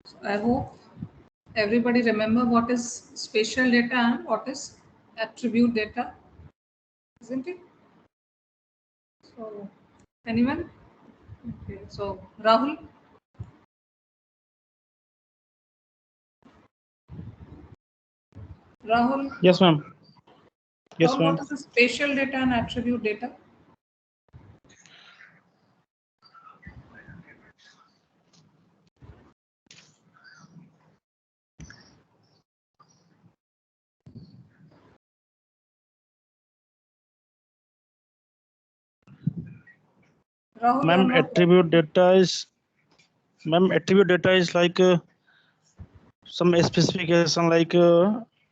So I hope everybody remember what is spatial data and what is attribute data, isn't it? So anyone? Okay, so Rahul. Rahul, Yes, ma'am. Yes, Rahul, ma'am. what is the spatial data and attribute data? Rahul, you are Ma'am, not attribute data is like some specification like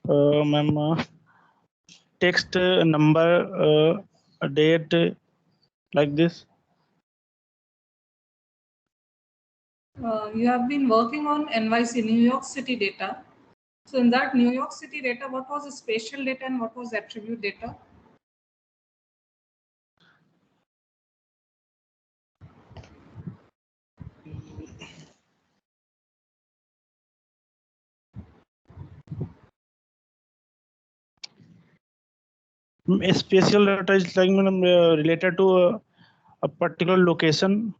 ma'am text, number, a date, like this. you have been working on NYC, New York City data. So in that New York City data, what was the spatial data and what was attribute data? Spatial data is like ma'am, related to a particular location.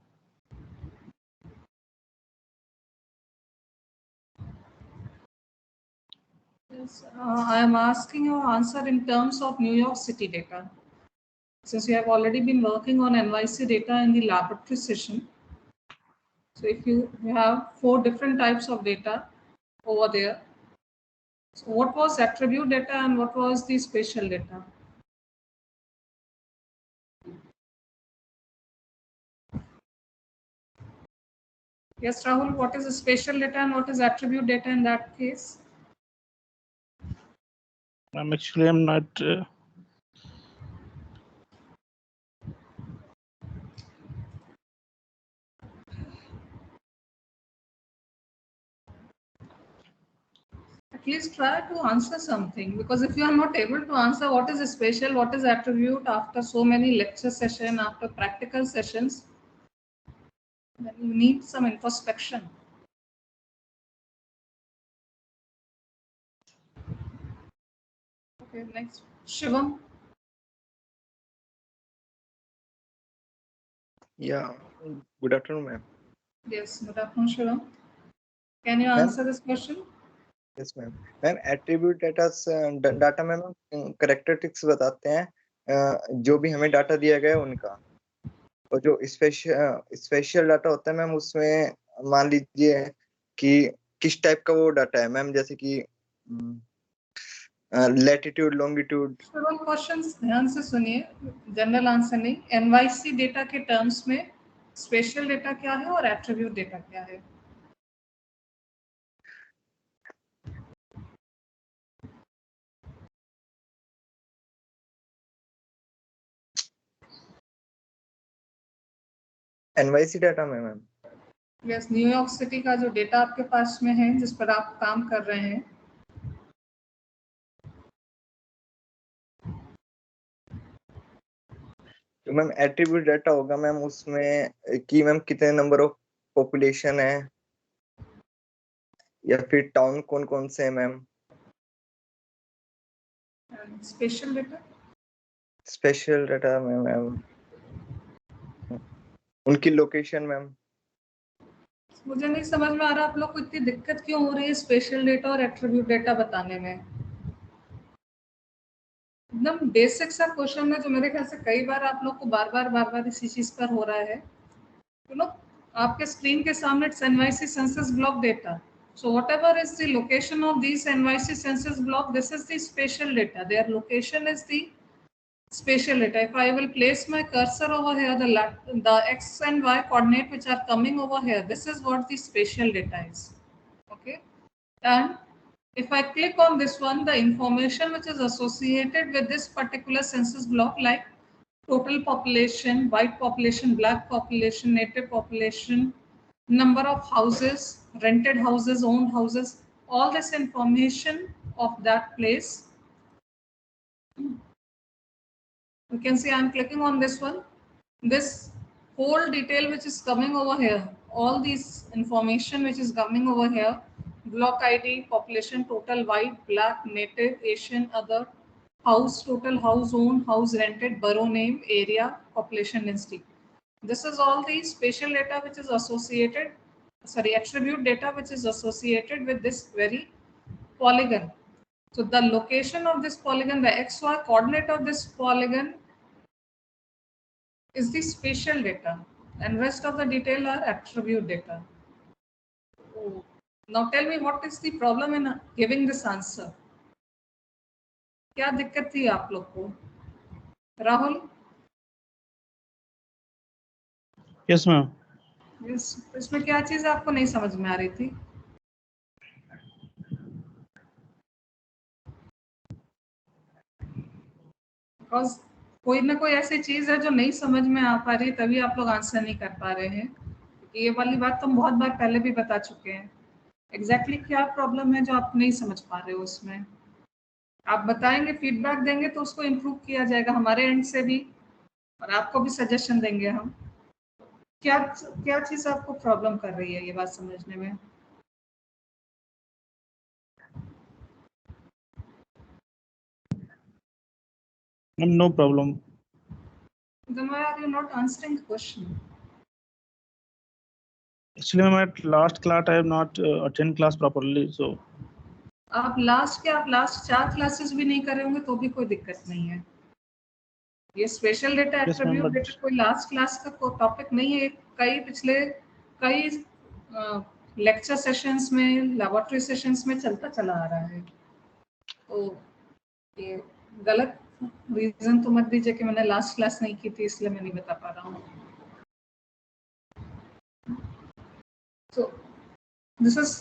Yes, I am asking your answer in terms of New York City data. Since you have already been working on NYC data in the laboratory session, so if you have 4 different types of data over there, so what was attribute data and what was the spatial data? Yes, Rahul, what is the spatial data and what is attribute data in that case? Actually, I'm not. At least try to answer something, because if you are not able to answer what is spatial, what is attribute after so many lecture session, after practical sessions, then you need some introspection. Okay, next, Shivam. Yeah, good afternoon, ma'am. Yes, good afternoon, Shivam. Can you Ma'am? answer this question? Yes, ma'am. Ma'am, attribute data में हम characteristics बताते हैं जो भी हमें data दिया गया है उनका, और जो स्पेशल डाटा होता है मैम उसमें मान लीजिए कि किस टाइप का वो डाटा है मैम, जैसे कि लैटिट्यूड, लॉन्गिट्यूड। शिवम, क्वेश्चंस ध्यान से सुनिए, जनरल आंसर नहीं। एनवाईसी डेटा के टर्म्स में स्पेशल डेटा क्या है और एट्रीब्यूट डेटा क्या है? एनवाईसी डाटा में मैम, यस, न्यूयॉर्क सिटी का जो डेटा आपके पास में है, जिस पर आप काम कर रहे हैं, तो मैम एट्रीब्यूट डाटा होगा मैम उसमें कि मैम कितने नंबर ऑफ पॉपुलेशन है या फिर टाउन कौन कौन से है ma'am. Special data, special data में मैम उनकी लोकेशन मैम। मुझे नहीं समझ में आ रहा आप लोग को इतनी दिक्कत क्यों हो रही है स्पेशल डेटा और एट्रीब्यूट डेटा बताने में। एकदम बेसिक सा क्वेश्चन है जो मेरे ख्याल से कई बार आप लोग को बार बार इसी चीज पर हो रहा है। यू नो, आपके स्क्रीन के सामने it's NYC census block data, so whatever is the location of these NYC census block, this is the spatial data, their location is the spatial data. If I will place my cursor over here, the x and y coordinate which are coming over here, this is what the spatial data is. Okay, and if I click on this one, the information which is associated with this particular census block, like total population, white population, black population, native population, number of houses, rented houses, owned houses, all this information of that place. You can see I'm clicking on this one. This whole detail which is coming over here, all these information which is coming over here: block ID, population total, white, black, native, Asian, other, house total, house owned, house rented, borough name, area, population density. This is all the spatial data which is associated, attribute data which is associated with this very polygon. So the location of this polygon, the XY coordinate of this polygon is the spatial data, and rest of the detail are attribute data. Now tell me, what is the problem in giving this answer? क्या दिक्कत थी आप लोग को? Rahul? Yes, ma'am. इसमें क्या चीज आपको नहीं समझ में आ रही थी? बिकॉज कोई ना कोई ऐसी चीज है जो नहीं समझ में आ पा रही, तभी आप लोग आंसर नहीं कर पा रहे हैं। ये वाली बात तो हम बहुत बार पहले भी बता चुके हैं। एग्जैक्टली क्या प्रॉब्लम है जो आप नहीं समझ पा रहे हो उसमें? आप बताएंगे, फीडबैक देंगे तो उसको इम्प्रूव किया जाएगा हमारे एंड से भी, और आपको भी सजेशन देंगे हम। क्या क्या चीज आपको प्रॉब्लम कर रही है ये बात समझने में? No problem. Then why are you not answering the question? Actually, ma'am, at last class I have not attend class properly, so. आप लास्ट 4 क्लासेस भी नहीं कर रहे होंगे तो भी कोई दिक्कत नहीं है। ये special data Yes, ma'am, attribute but- data कोई लास्ट क्लास का कोई टॉपिक नहीं है। कई लेक्चर सेशंस में, लैबोरेटरी सेशंस में चलता चला आ रहा है। तो ये गलत रीजन तो मत दीजिए कि मैंने लास्ट क्लास नहीं की थी इसलिए मैं नहीं बता पा रहा हूँ। So this is,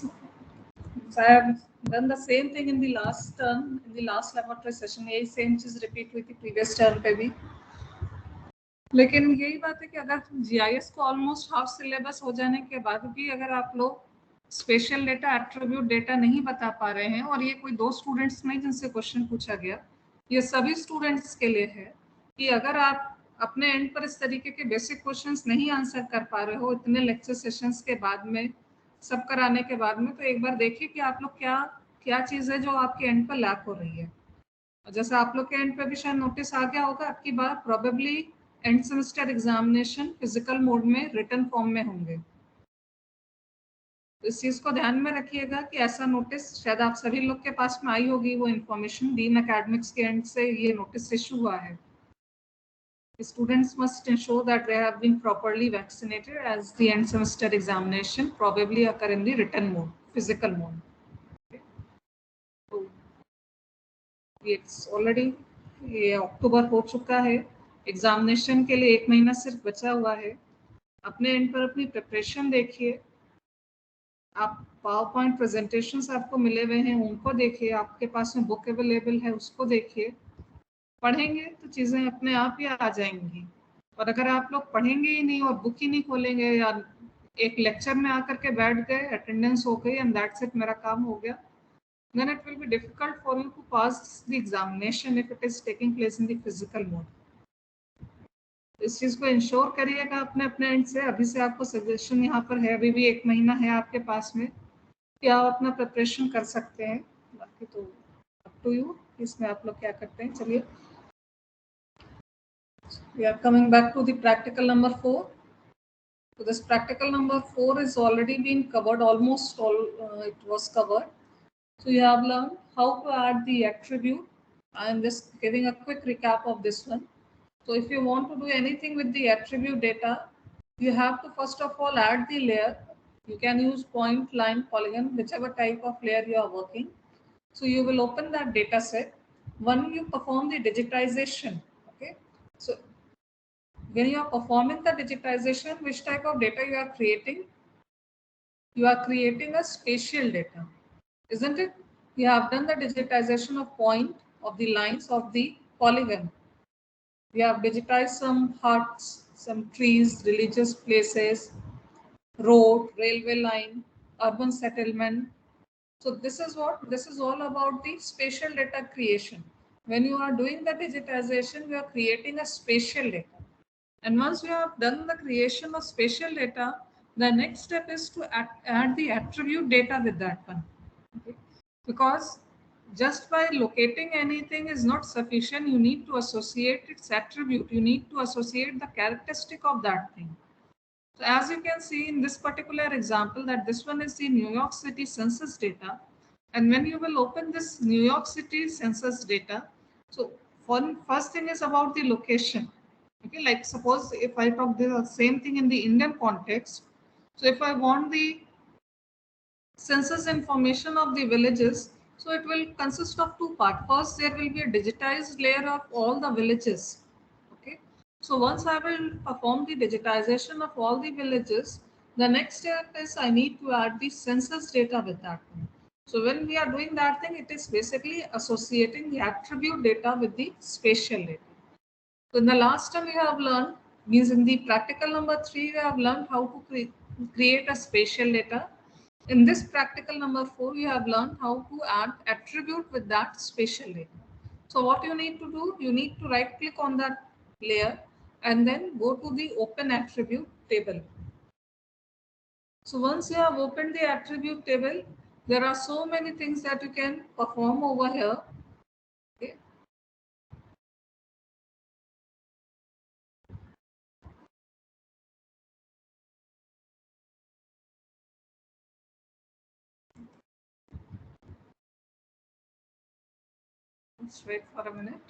I have done the same thing in the last term, in the last laboratory session। यही सेम चीज रिपीट हुई थी प्रीवियस टर्म पे भी। लेकिन यही बात है कि अगर जीआईएस को ऑलमोस्ट हाफ सिलेबस हो जाने के बाद भी अगर आप लोग स्पेशल डेटा, एट्रीब्यूट डेटा नहीं बता पा रहे हैं, और ये कोई 2 स्टूडेंट्स नहीं जिनसे क्वेश्चन पूछा गया, ये सभी स्टूडेंट्स के लिए है कि अगर आप अपने एंड पर इस तरीके के बेसिक क्वेश्चंस नहीं आंसर कर पा रहे हो इतने लेक्चर सेशंस के बाद में, सब कराने के बाद में, तो एक बार देखिए कि आप लोग क्या चीज़ है जो आपके एंड पर लैक हो रही है। और जैसे आप लोग के एंड पे भी शायद नोटिस आ गया होगा, आपकी बार probably end semester examination physical mode में, रिटन फॉर्म में होंगे। तो इस चीज़ को ध्यान में रखिएगा कि ऐसा नोटिस शायद आप सभी लोग के पास में आई होगी, वो इन्फॉर्मेशन डीन एकेडमिक्स के एंड से ये नोटिस इशू हुआ है। Students must ensure that they have been properly vaccinated as the end semester examination probably occur in the written mode, physical mode. Okay. So it's already ये अक्टूबर हो चुका है, examination के लिए 1 महीना सिर्फ बचा हुआ है। अपने एंड पर अपनी प्रिपरेशन देखिए। आप पावर पॉइंट प्रेजेंटेशंस आपको मिले हुए हैं उनको देखिए, आपके पास में बुक अवेलेबल है उसको देखिए। पढ़ेंगे तो चीज़ें अपने आप ही आ जाएंगी। और अगर आप लोग पढ़ेंगे ही नहीं और बुक ही नहीं खोलेंगे, या एक लेक्चर में आकर के बैठ गए, अटेंडेंस हो गई एंड दैट्स इट, मेरा काम हो गया, then it will be difficult for you to pass the examination if it is taking place in the physical mode. इस चीज़ को इंश्योर करिएगा अपने एंड से। अभी से आपको सजेशन यहाँ पर है, अभी भी 1 महीना है आपके पास में कि आप अपना प्रिपरेशन कर सकते हैं। बाकी तो अप टू यू, इसमें आप लोग क्या करते हैं। चलिए, we are coming back to the practical number 4. So this practical number 4 is already been covered, almost all it was covered. So you have learned how to add the attribute. I am just giving a quick recap of this one. So if you want to do anything with the attribute data, you have to first of all add the layer. You can use point, line, polygon, whichever type of layer you are working. So you will open that data set. When you perform the digitization, okay, so when you are performing the digitization, which type of data you are creating? You are creating a spatial data, isn't it? You have done the digitization of point, of the lines, of the polygon. We have digitized some huts, some trees, religious places, road, railway line, urban settlement. So this is what, this is all about the spatial data creation. When you are doing the digitization, you are creating a spatial data. And once you have done the creation of spatial data, The next step is to add the attribute data with that one. Okay? Because just by locating anything is not sufficient. You need to associate its attribute. You need to associate the characteristic of that thing. So as you can see in this particular example, that this one is the New York City census data. And when you will open this New York City census data, so first thing is about the location. Okay, like suppose if I talk the same thing in the Indian context, so if I want the census information of the villages, so it will consist of two parts. First, there will be a digitized layer of all the villages. Okay, so once I will perform the digitization of all the villages, the next step is I need to add the census data with that one. So when we are doing that thing, it is basically associating the attribute data with the spatial data. So in the last time we have learned, means in the practical number 3, we have learned how to create a spatial data. In this practical number 4, we have learned how to add attribute with that spatial data. So what you need to do, you need to right click on that layer and then go to the open attribute table. So once you have opened the attribute table, there are so many things that you can perform over here. Okay. Let's wait for a minute.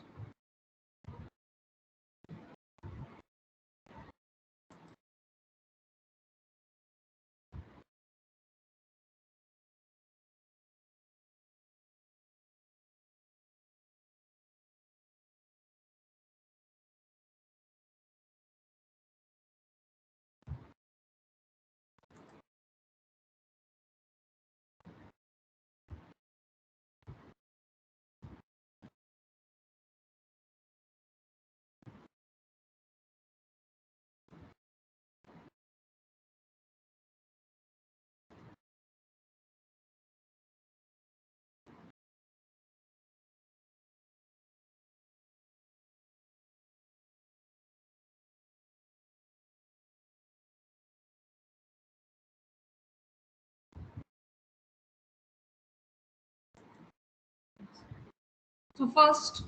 So first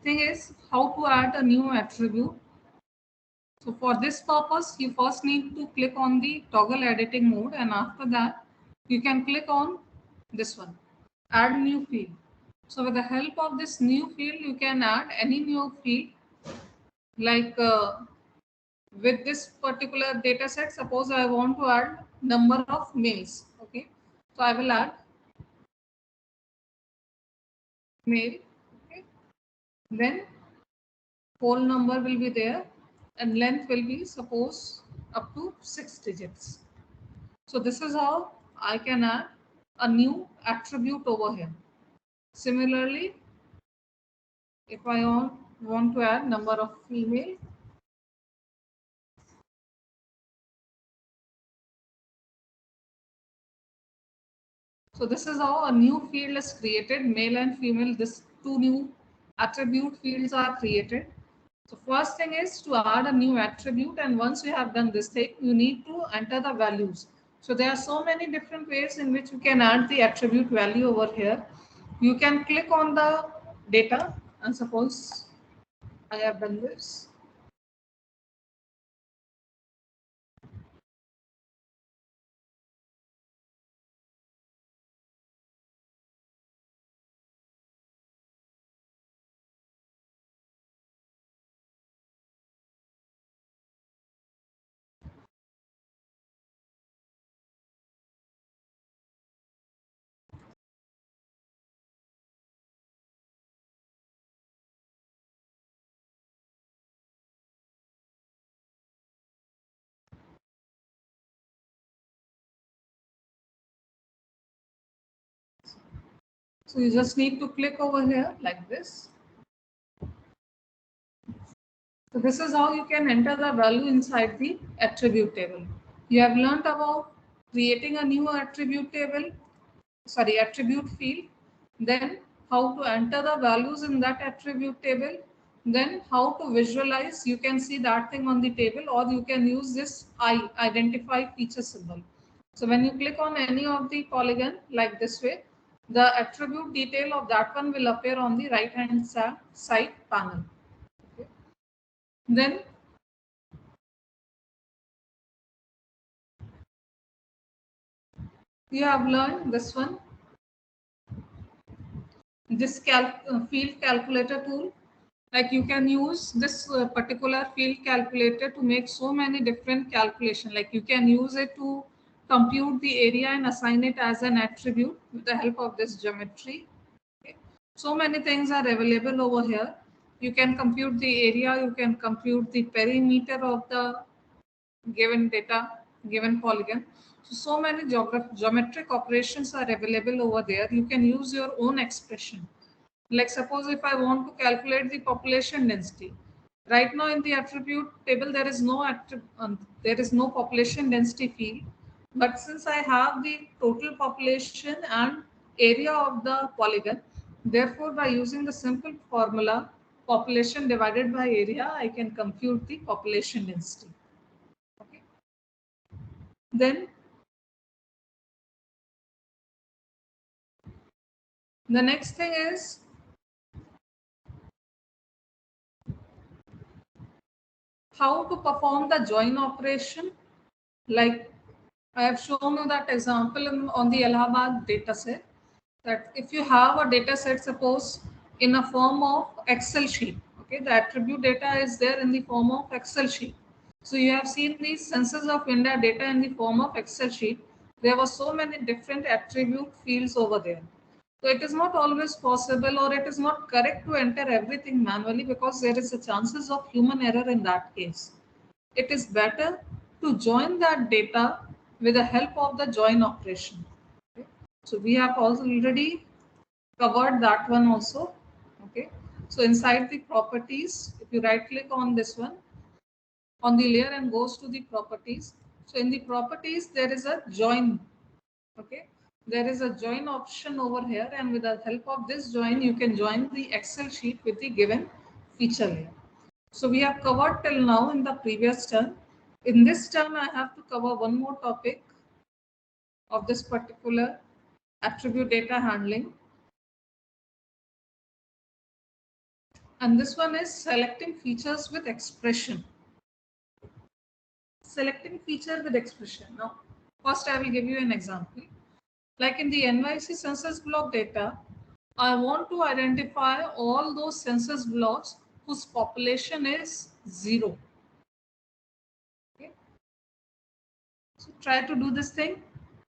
thing is how to add a new attribute. So for this purpose, you first need to click on the toggle editing mode, and after that, you can click on this one, add new field. So with the help of this new field, you can add any new field. Like with this particular data set, suppose I want to add number of males. Okay, so I will add male. Okay, then whole number will be there and length will be suppose up to 6 digits. So this is how I can add a new attribute over here. Similarly, if I want to add number of female, so this is how a new field is created, male and female. This two new attribute fields are created. So first thing is to add a new attribute, and once you have done this thing, you need to enter the values. So there are so many different ways in which you can add the attribute value over here. You can click on the data and suppose I have done this. So you just need to click over here like this. So this is how you can enter the value inside the attribute table. You have learned about creating a new attribute table, attribute field, then how to enter the values in that attribute table, Then how to visualize, you can see that thing on the table, or you can use this I, identify feature symbol. So when you click on any of the polygon like this way, the attribute detail of that one will appear on the right hand side panel. Okay. Then you have learned this one, this field calculator tool. Like you can use this particular field calculator to make so many different calculations. Like you can use it to compute the area and assign it as an attribute with the help of this geometry. Okay. So many things are available over here. You can compute the area, you can compute the perimeter of the given data, given polygon. So many geometric operations are available over there. You can use your own expression. Like suppose if I want to calculate the population density, right now in the attribute table there is no population density field, but since I have the total population and area of the polygon, therefore by using the simple formula population divided by area, I can compute the population density. Okay. Then the next thing is how to perform the join operation. Like I have shown you that example on the Allahabad data set, that if you have a data set, suppose in a form of Excel sheet, okay, the attribute data is there in the form of Excel sheet. So you have seen the Census of India data in the form of Excel sheet. There were so many different attribute fields over there. So it is not always possible, or it is not correct to enter everything manually, because there is a chances of human error in that case. It is better to join that data with the help of the join operation. Okay. So we have also already covered that one also. Okay. So inside the properties, if you right click on this one, on the layer and goes to the properties. So in the properties, there is a join. Okay. There is a join option over here, and with the help of this join, you can join the Excel sheet with the given feature layer. So we have covered till now in the previous term. In this term, I have to cover one more topic of this particular attribute data handling. And this one is selecting features with expression. Selecting feature with expression. Now, first I will give you an example. Like in the NYC census block data, I want to identify all those census blocks whose population is 0. Okay. So try to do this thing.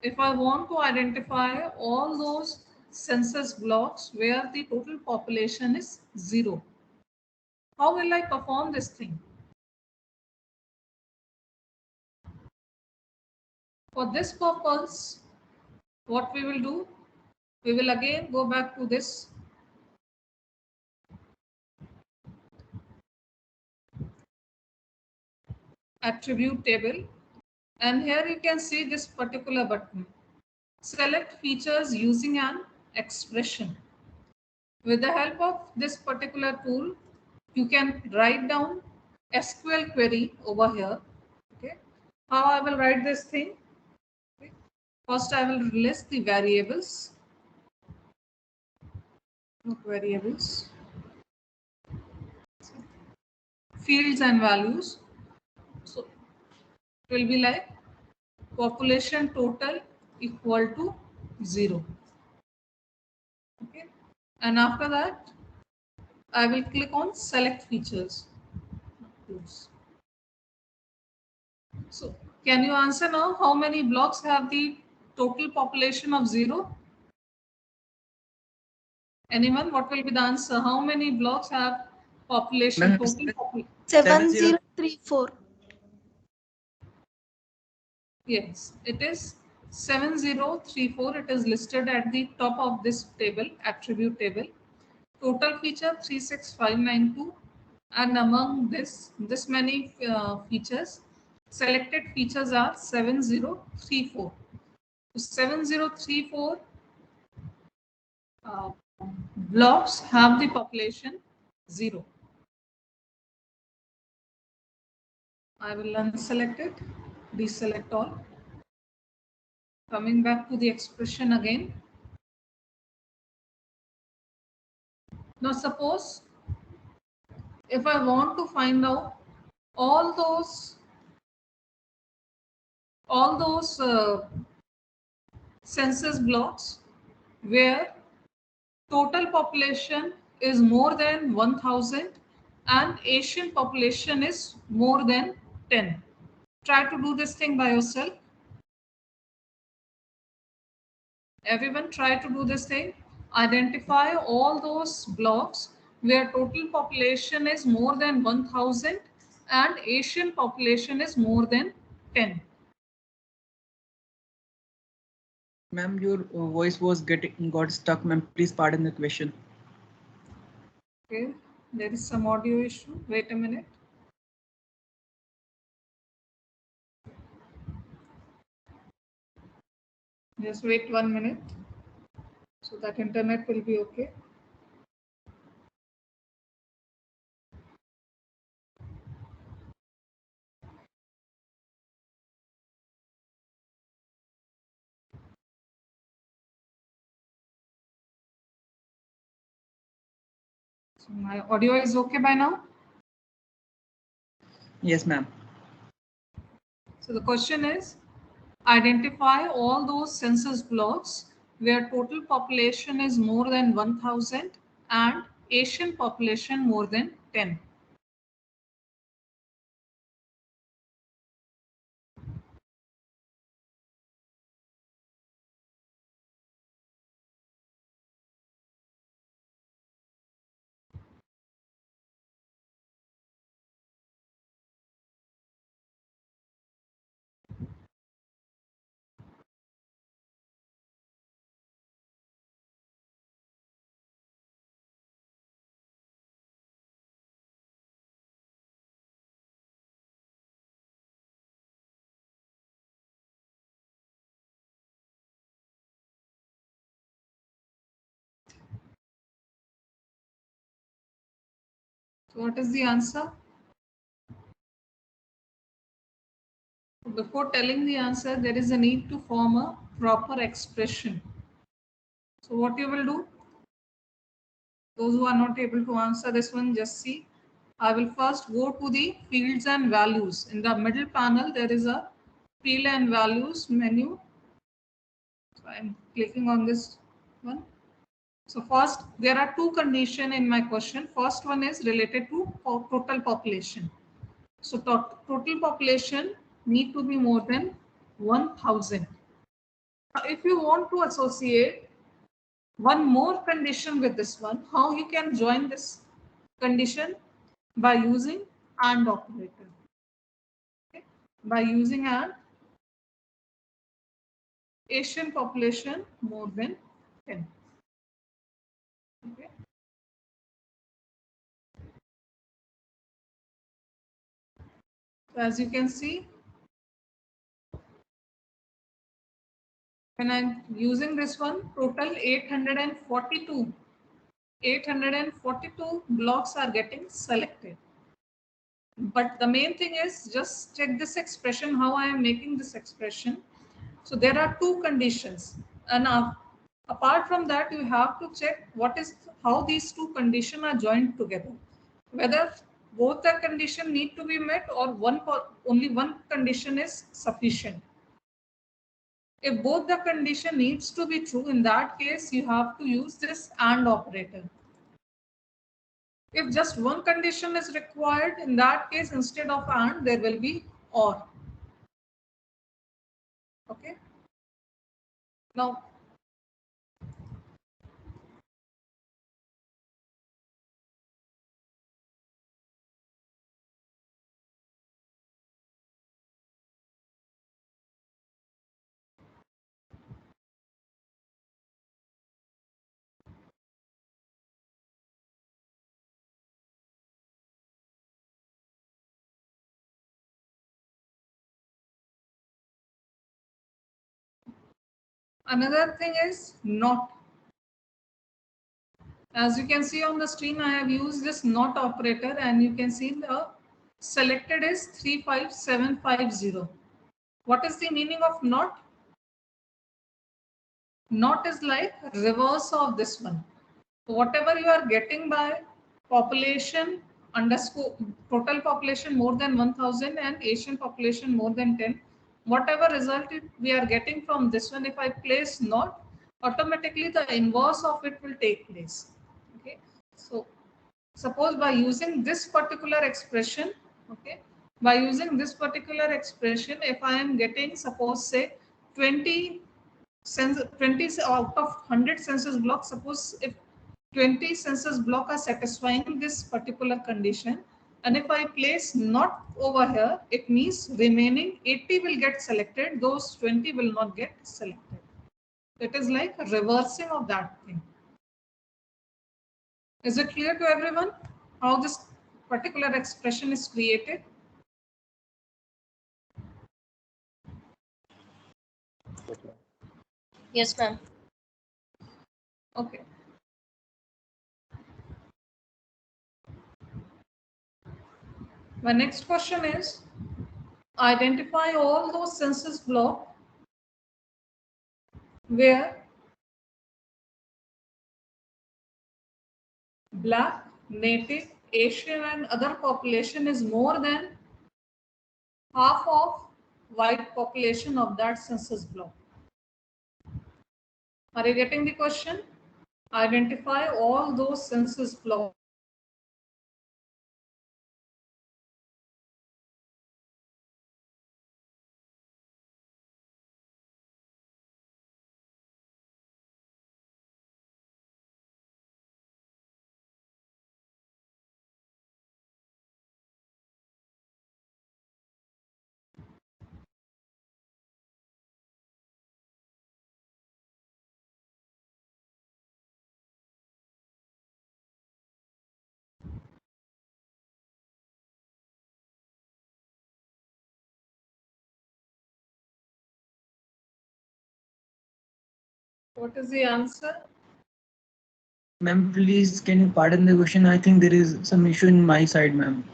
If I want to identify all those census blocks where the total population is 0, how will I perform this thing? For this purpose, what we will do, we will again go back to this attribute table, and here you can see this particular button. Select features using an expression. With the help of this particular tool, you can write down SQL query over here. Okay. How I will write this thing? Okay. First, I will list the variables. Variables, fields and values. So it will be like population total equal to 0. Okay. And after that, I will click on select features. So can you answer now how many blocks have the total population of 0? Anyone? What will be the answer? How many blocks have population total population? 7034. Yes, it is 7034. It is listed at the top of this table, attribute table. Total feature 36592, and among this many features, selected features are 7034. So 7034 blocks have the population 0. I will unselect it, deselect all. Coming back to the expression again. Now suppose if I want to find out all those census blocks where total population is more than 1000 and Asian population is more than 10. Try to do this thing by yourself. Everyone try to do this thing. Identify all those blocks where total population is more than 1000 and Asian population is more than 10. Ma'am, your voice was got stuck, ma'am. Please pardon the question. Okay, there is some audio issue. Wait a minute. Just wait 1 minute so that internet will be okay. So my audio is okay by now? Yes, ma'am. So the question is, identify all those census blocks where total population is more than 1000 and Asian population more than 10. So what is the answer? Before telling the answer, there is a need to form a proper expression. So what you will do? Those who are not able to answer this one, just see. I will first go to the fields and values. In the middle panel, there is a field and values menu. So I'm clicking on this one. So first, there are two conditions in my question. First one is related to total population. So total population need to be more than 1000. If you want to associate one more condition with this one, how you can join this condition? By using AND operator. Okay? By using AND, Asian population more than 10. Okay. So as you can see, when I'm using this one, total 842 blocks are getting selected. But the main thing is just check this expression, how I am making this expression. So there are two conditions, and apart from that, you have to check how these two conditions are joined together. Whether both the condition need to be met or only one condition is sufficient. If both the condition needs to be true, in that case, you have to use this AND operator. If just one condition is required, in that case, instead of AND, there will be OR. Okay. Now, another thing is NOT. As you can see on the screen, I have used this NOT operator, and you can see the selected is 35750. What is the meaning of not? Not is like reverse of this one. So whatever you are getting by population underscore total population more than 1000 and Asian population more than 10, whatever result we are getting from this one, if I place not, automatically the inverse of it will take place. Okay, so suppose by using this particular expression, okay, by using this particular expression, if I am getting, suppose say 20 out of 100 census blocks, suppose if 20 census block are satisfying this particular condition, and if I place not over here, it means remaining 80 will get selected, those 20 will not get selected. It is like a reversing of that thing. Is it clear to everyone how this particular expression is created? Yes, ma'am. Okay. My next question is, identify all those census blocks where Black, Native, Asian and other population is more than half of white population of that census block. Are you getting the question? Identify all those census blocks. What is the answer? Ma'am, please can you pardon the question? I think there is some issue in my side, ma'am.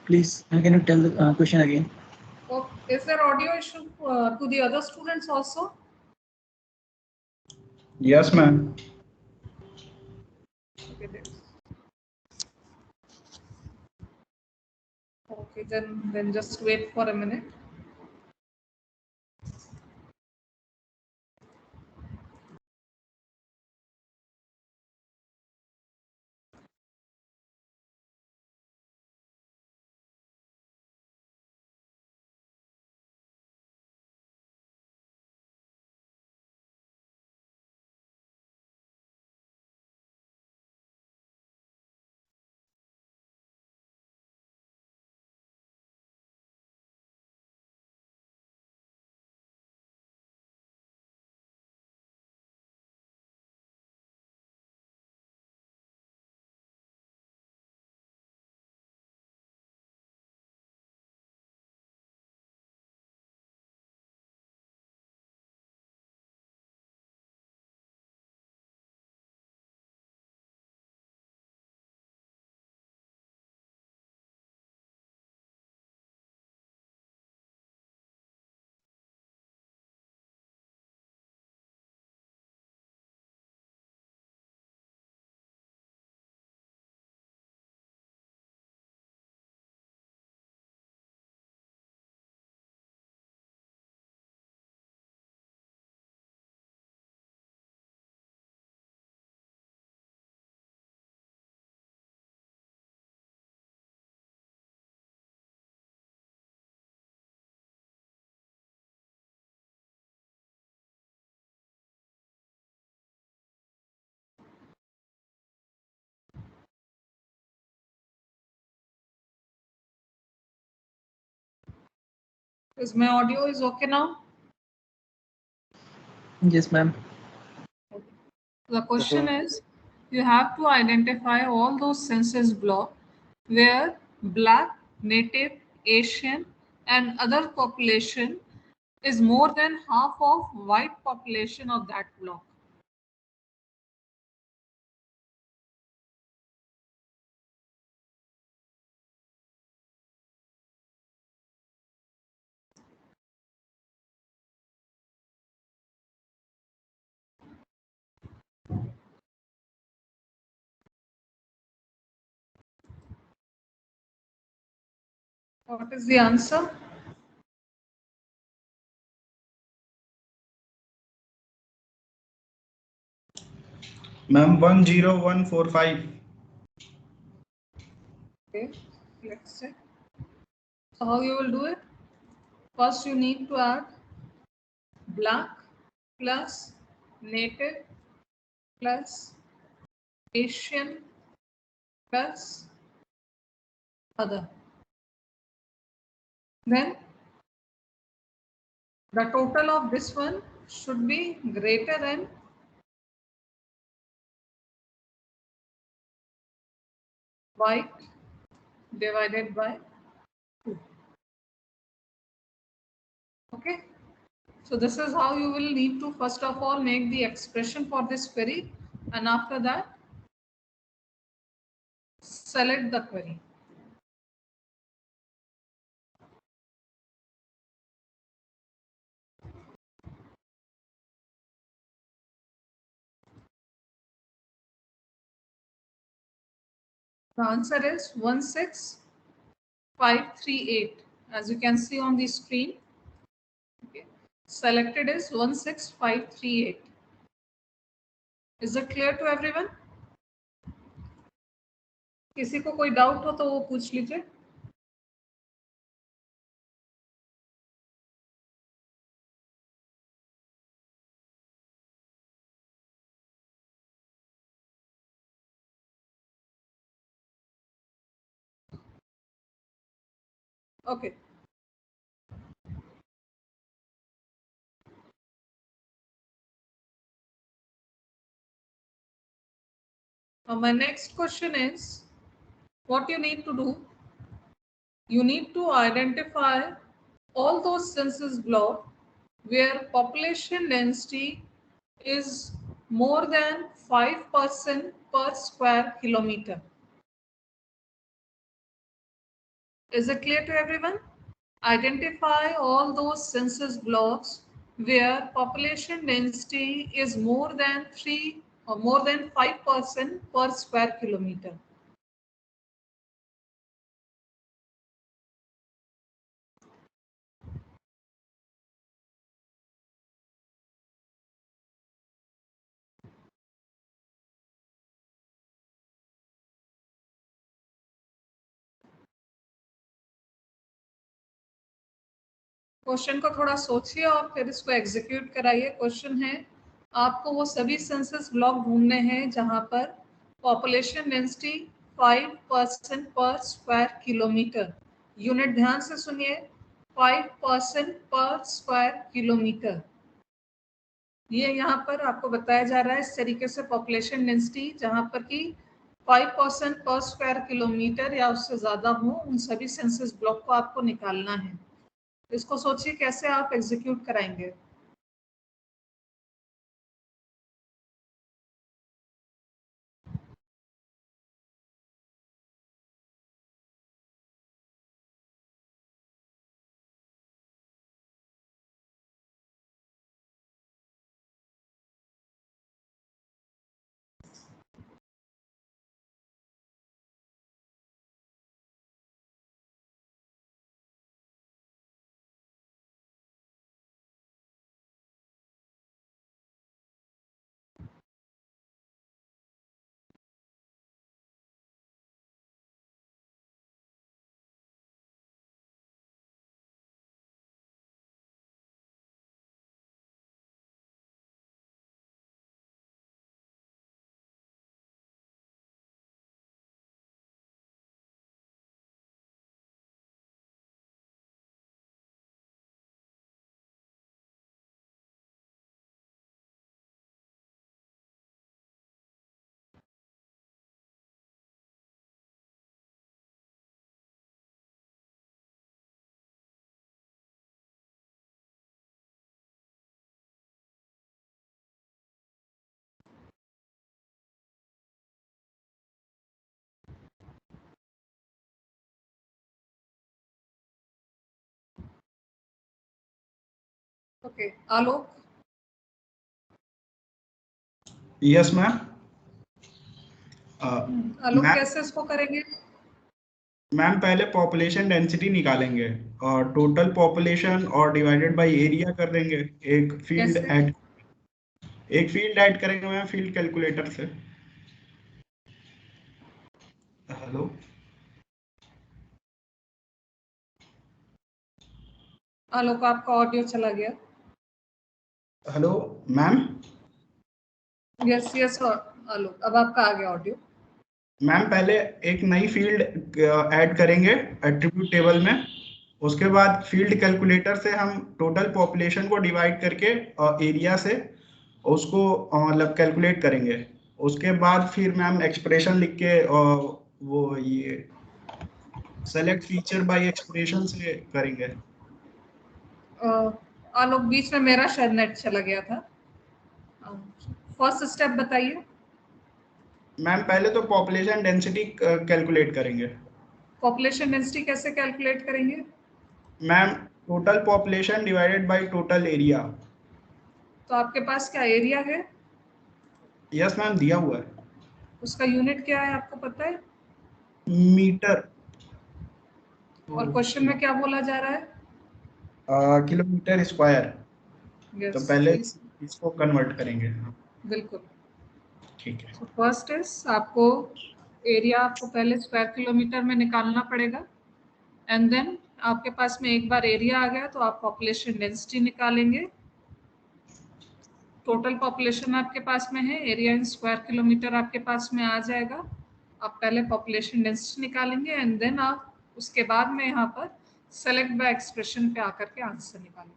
Please, can you tell the question again? Oh, is there audio issue to the other students also? Yes, ma'am. Okay, okay, then just wait for a minute. Is my audio is okay now? Yes, ma'am. The question is, you have to identify all those census blocks where Black, Native, Asian and other population is more than half of white population of that block. What is the answer? Ma'am, 10145. Okay, let's check. So how you will do it? First you need to add black plus native plus Asian plus other. Then the total of this one should be greater than white divided by 2. Okay. So this is how you will need to first of all make the expression for this query, and after that select the query. The answer is 16538, as you can see on the screen. Okay. Selected is 16538. Is it clear to everyone? किसी को कोई doubt हो तो वो पूछ लीजिए. Okay. Now my next question is, what you need to do? You need to identify all those census blocks where population density is more than 5% per square kilometer. Is it clear to everyone? Identify all those census blocks where population density is more than 3 or more than 5% per square kilometer. Question को थोड़ा सोचिए और फिर इसको execute कराइए. Question है, आपको वो सभी सेंसस ब्लॉक ढूंढने हैं जहां पर पॉपुलेशन डेंसिटी 5% पर स्क्वायर किलोमीटर. यूनिट ध्यान से सुनिए, 5% पर स्क्वायर किलोमीटर. ये यहाँ पर आपको बताया जा रहा है इस तरीके से पॉपुलेशन डेंसिटी जहां पर कि 5% पर स्क्वायर किलोमीटर या उससे ज़्यादा हो, उन सभी सेंसस ब्लॉक को आपको निकालना है. इसको सोचिए कैसे आप एग्जीक्यूट कराएंगे. ओके, आलोक. Yes, ma'am. आलोक Ma'am, कैसे इसको करेंगे? मैम पहले पॉपुलेशन डेंसिटी निकालेंगे और टोटल पॉपुलेशन और डिवाइडेड बाय एरिया कर देंगे। कैसे? एक फील्ड ऐड करेंगे मैम फील्ड कैलकुलेटर से। हेलो आलोक, आपका ऑडियो चला गया। Hello ma'am. यस यस आलोक, अब आपका आ गया ऑडियो। मैम पहले एक नई फील्ड ऐड करेंगे एट्रीब्यूट टेबल में। उसके बाद फील्ड कैलकुलेटर से हम टोटल पॉपुलेशन को डिवाइड करके एरिया से उसको मतलब कैलकुलेट करेंगे। उसके बाद फिर मैम एक्सप्रेशन लिख के वो ये सेलेक्ट फीचर बाय एक्सप्रेशन से करेंगे। आलोक, बीच में मेरा शायद नेट चला गया था। फर्स्ट स्टेप बताइए। मैम पहले तो पॉपुलेशन डेंसिटी कैलकुलेट करेंगे। पॉपुलेशन डेंसिटी कैसे कैलकुलेट करेंगे? Ma'am total population divided by total area. तो आपके पास क्या एरिया है? यस मैम दिया हुआ है। उसका यूनिट क्या है, आपको पता है? मीटर। और क्वेश्चन में क्या बोला जा रहा है? Kilometre square. तो यस, पहले इसको कन्वर्ट करेंगे। बिल्कुल। ठीक है। तो फर्स्ट इज आपको एरिया आपको पहले स्क्वायर किलोमीटर में निकालना पड़ेगा, एंड देन आपके पास में एक बार एरिया आ गया तो आप पॉपुलेशन डेंसिटी निकालेंगे। टोटल पॉपुलेशन आपके पास में है, एरिया इन स्क्वायर किलोमीटर आपके पास में आ जाएगा। आप पहले पॉपुलेशन डेंसिटी निकालेंगे एंड देन आप उसके बाद में यहाँ पर सेलेक्ट बाय एक्सप्रेशन पे आकर के आंसर निकालेंगे।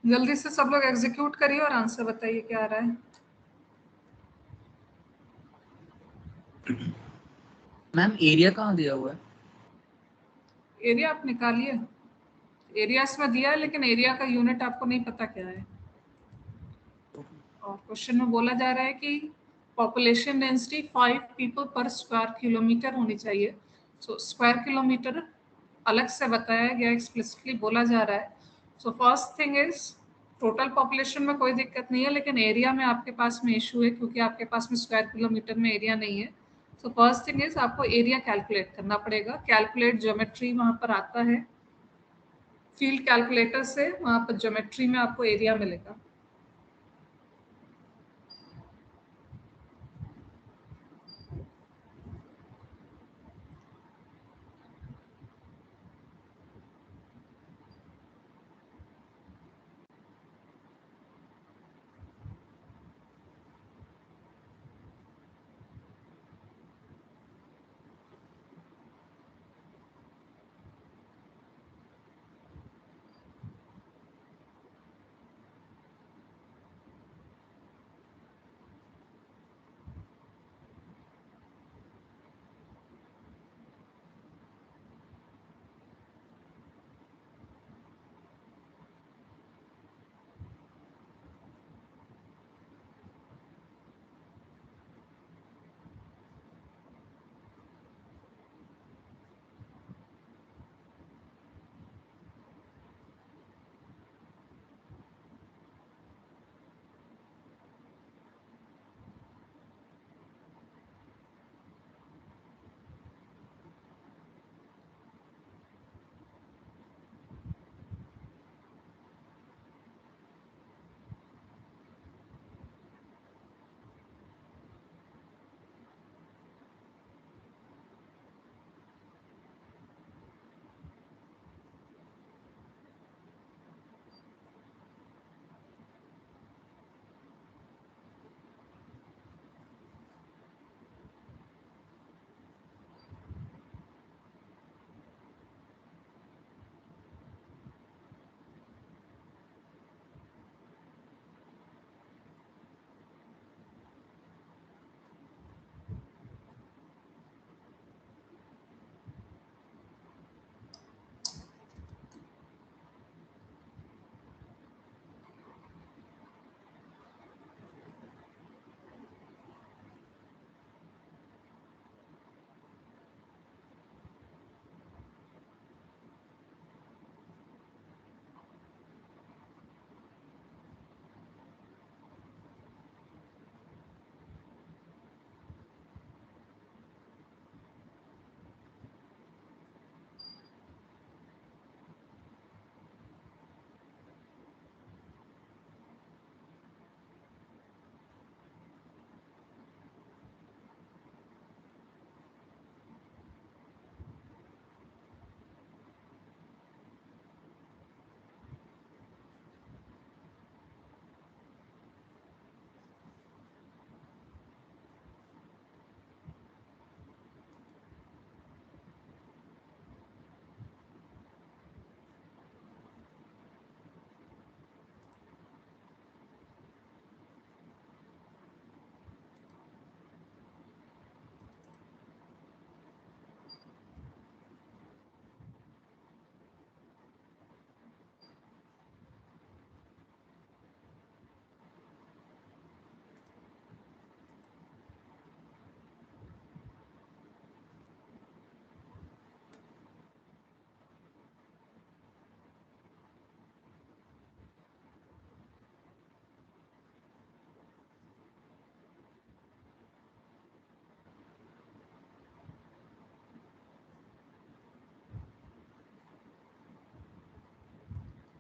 जल्दी से सब लोग एग्जीक्यूट करिए और आंसर बताइए क्या आ रहा है। मैम एरिया कहाँ दिया हुआ है? एरिया आप निकालिए। एरिया इसमें दिया है लेकिन एरिया का यूनिट आपको नहीं पता क्या है। और क्वेश्चन में बोला जा रहा है कि पॉपुलेशन डेंसिटी 5 पीपल पर स्क्वायर किलोमीटर होनी चाहिए। सो स्क्वायर किलोमीटर अलग से बताया गया, एक्सप्लिसिटली बोला जा रहा है। So first thing is total population में कोई दिक्कत नहीं है, लेकिन एरिया में आपके पास में इशू है क्योंकि आपके पास में स्क्वायर किलोमीटर में एरिया नहीं है। सो फर्स्ट थिंग इज आपको एरिया कैलकुलेट करना पड़ेगा। कैलकुलेट ज्योमेट्री वहाँ पर आता है, फील्ड कैलकुलेटर से वहाँ पर ज्योमेट्री में आपको एरिया मिलेगा।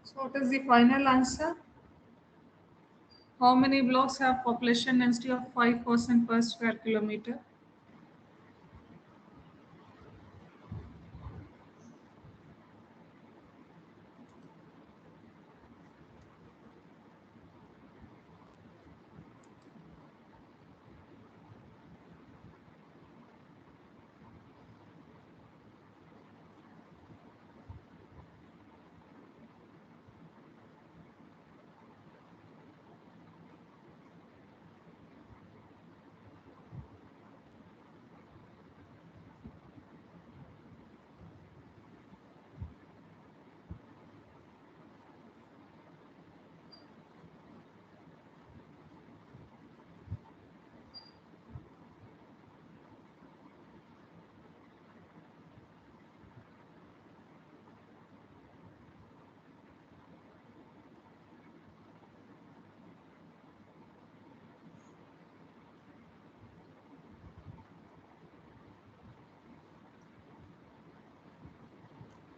So what is the final answer? How many blocks have population density of 5% per square kilometer?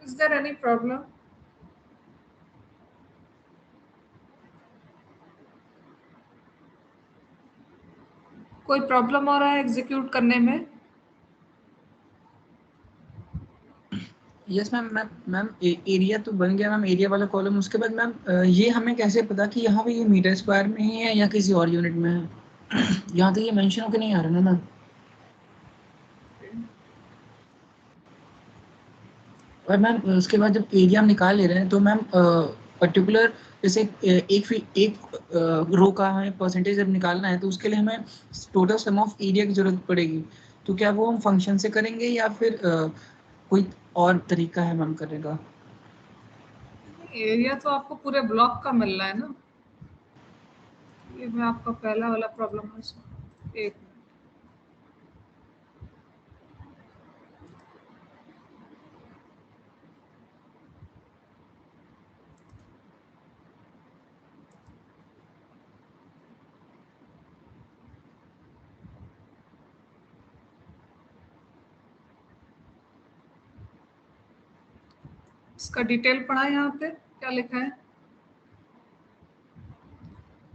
Is there any problem? कोई प्रॉब्लम हो रहा है एग्जीक्यूट करने में? Yes ma'am. मैम एरिया तो बन गया मैम, एरिया वाला कॉलम। उसके बाद मैम ये हमें कैसे पता कि यहाँ पे ये मीटर स्क्वायर में ही है या किसी और यूनिट में है? यहाँ तो ये मेंशन होकर नहीं आ रहा ना मैम। और मैम उसके बाद जब एरिया हम निकाल ले रहे हैं तो मैम पर्टिकुलर जैसे एक रो का हमें परसेंटेज जब निकालना है तो उसके लिए हमें टोटल सम ऑफ एरिया की जरूरत पड़ेगी। तो क्या वो हम फंक्शन से करेंगे या फिर कोई और तरीका है मैम करने का? एरिया तो आपको पूरे ब्लॉक का मिल रहा है ना। ये मैं आपका पहला वाला प्रॉब्लम है इसमें। एक इसका डिटेल पढ़ा है, यहाँ पे क्या लिखा है?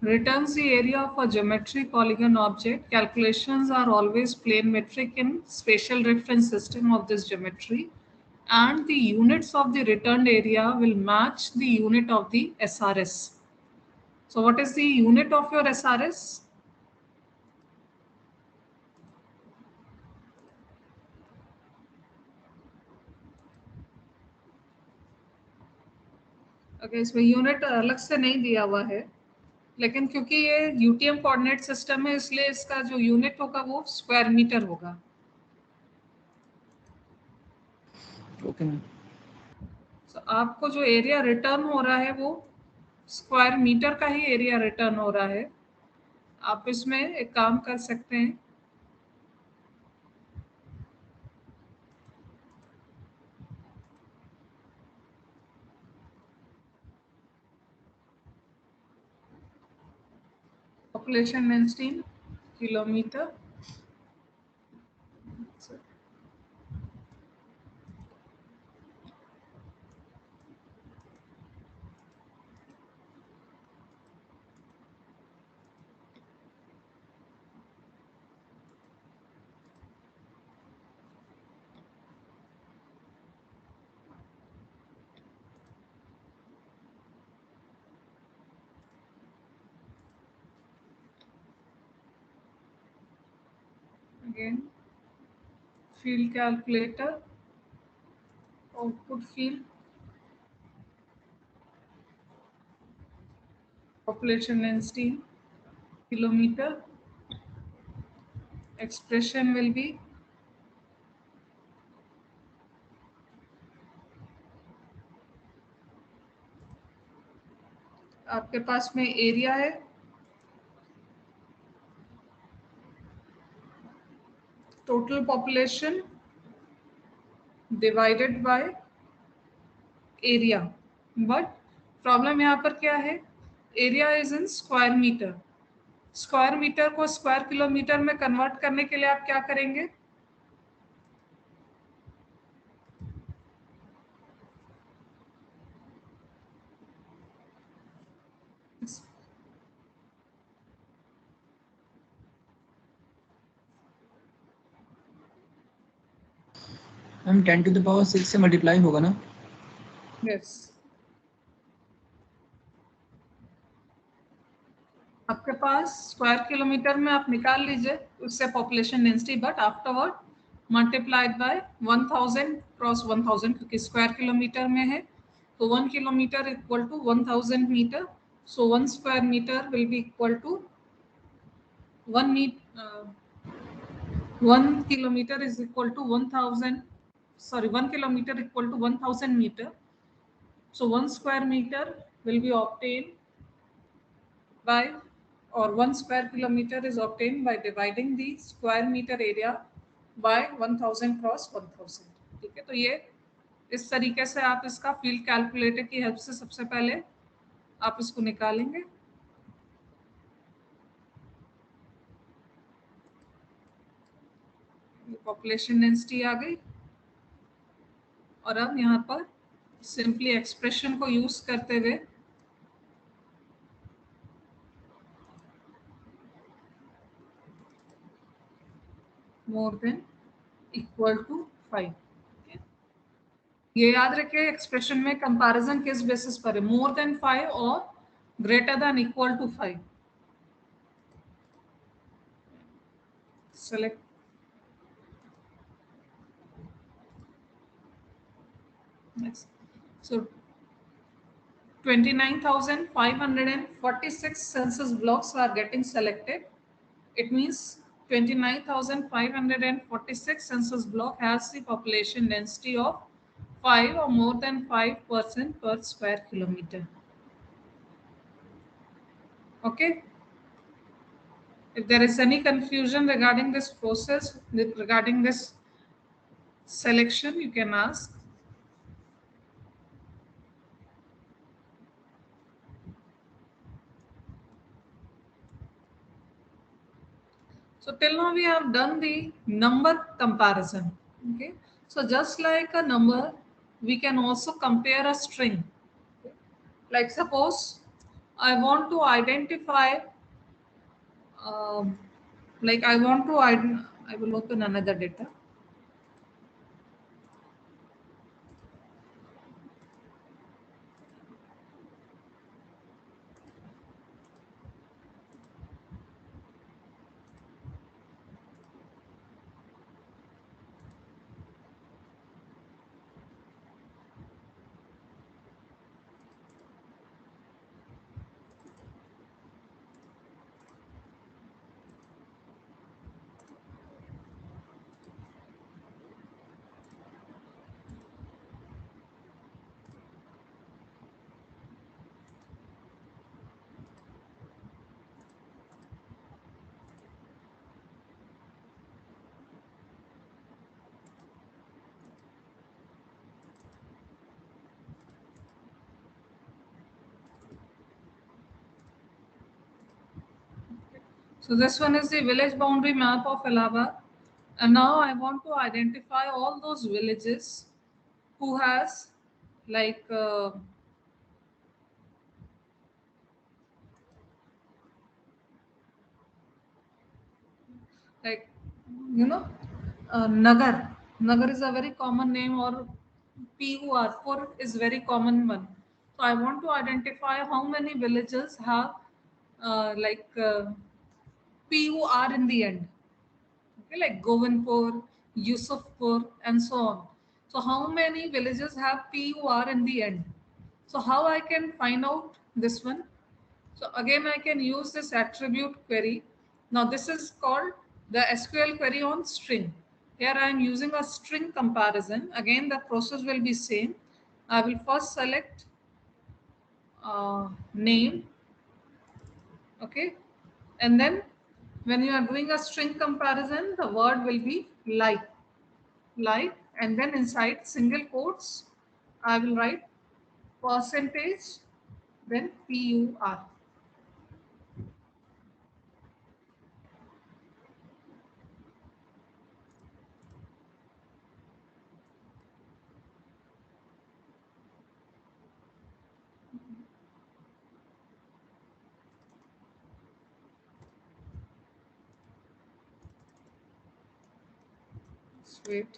Returns the area of a geometry polygon object. Calculations are always plane metric in spatial reference system of this geometry, and the units of the returned area will match the unit of the SRS. So what is the unit of your SRS? Okay, इसमें unit अलग से नहीं दिया हुआ है, लेकिन क्योंकि ये यूटीएम कोऑर्डिनेट सिस्टम है इसलिए इसका जो यूनिट होगा वो स्क्वायर मीटर होगा। Okay ma'am. तो आपको जो एरिया रिटर्न हो रहा है वो स्क्वायर मीटर का ही एरिया रिटर्न हो रहा है। आप इसमें एक काम कर सकते हैं, population density kilometre. Again, field calculator, output field, population density kilometer, expression will be आपके पास में एरिया है, total population divided by area. But problem यहाँ पर क्या है, area is in square metre. Square metre को स्क्वायर किलोमीटर में convert करने के लिए आप क्या करेंगे? मैम 10 to the power 6 से मल्टीप्लाई होगा ना? यस, आपके पास स्क्वायर किलोमीटर में आप निकाल लीजिए उससे population density, but afterward multiplied by 1000 cross 1000, क्योंकि स्क्वायर किलोमीटर में है तो 1 kilometre equal to 1000 metre, so 1 square metre will be equal to 1 kilometer is equal to 1000, sorry, 1 kilometer equal to 1000 meter, so 1 square meter will be obtained by, or 1 square kilometer is obtained by dividing the square meter area by 1000 cross 1000. ठीक है, तो ये इस तरीके से आप इसका field calculator की हेल्प से सबसे पहले आप इसको निकालेंगे। पॉपुलेशन डेंसिटी आ गई, और अब यहाँ पर सिंपली एक्सप्रेशन को यूज करते हुए मोर देन इक्वल टू 5, ये याद रखिए एक्सप्रेशन में कंपैरिजन किस बेसिस पर है, मोर देन 5 और greater than equal to 5। Select next, so 29,546 census blocks are getting selected. It means 29,546 census block has the population density of 5 or more than 5% per square kilometer. Okay, if there is any confusion regarding this process, regarding this selection, you can ask. So till now we have done the number comparison. Okay, so just like a number, we can also compare a string. Like suppose I want to identify, like I will open another data. So this one is the village boundary map of Allahabad, and now I want to identify all those villages who has like Nagar. Nagar is a very common name, or Pur is very common one. So I want to identify how many villages have Pur in the end. Okay, like Govindpur, Yusufpur, and so on. So how many villages have Pur in the end? So how I can find out this one? So again, I can use this attribute query. Now this is called the SQL query on string. Here I am using a string comparison. Again, the process will be same. I will first select name, okay, and then when you are doing a string comparison, the word will be like, and then inside single quotes, I will write percentage, then PUR. Wait.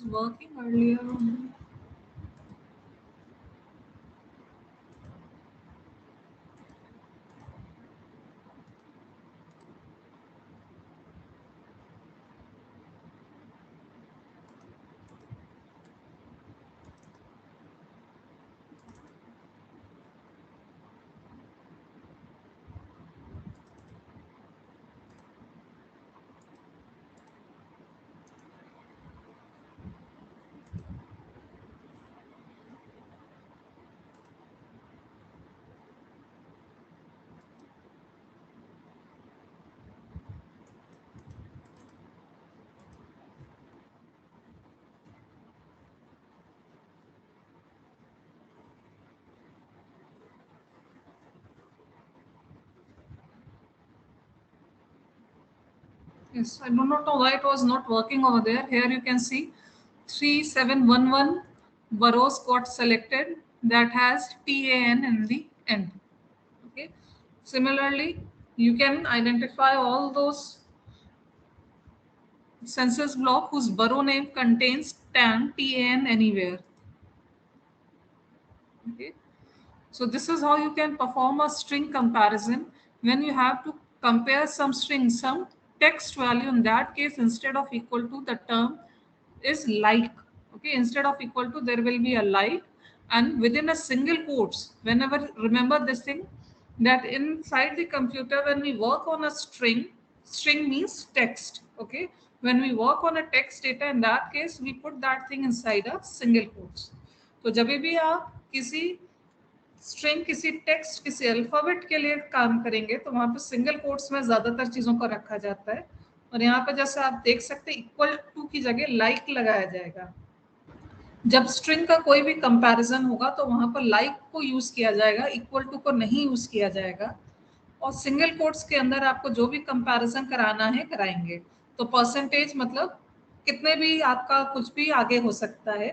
was working earlier on. Yes, I do not know why it was not working over there. Here you can see 3711 boroughs got selected that has TAN in the end. Okay. Similarly, you can identify all those census block whose borough name contains TAN anywhere. Okay. So this is how you can perform a string comparison when you have to compare some string, some text value. In that case, instead of equal to, the term is like. Okay, instead of equal to, there will be a like, and within a single quotes, whenever, remember this thing, that inside the computer when we work on a string means text. Okay, when we work on a text data, in that case we put that thing inside a single quotes. तो जब भी आप किसी string, किसी text, किसी alphabet के लिए काम करेंगे तो वहां पे सिंगल कोट्स में ज्यादातर चीजों को रखा जाता है, और यहाँ पे जैसे आप देख सकते हैं इक्वल टू की जगह लाइक लगाया जाएगा। जब स्ट्रिंग का कोई भी कंपैरिजन होगा तो वहां पर लाइक को यूज किया जाएगा, इक्वल टू को नहीं यूज किया जाएगा। और सिंगल कोट्स के अंदर आपको जो भी कंपैरिजन कराना है कराएंगे। तो परसेंटेज मतलब कितने भी आपका कुछ भी आगे हो सकता है,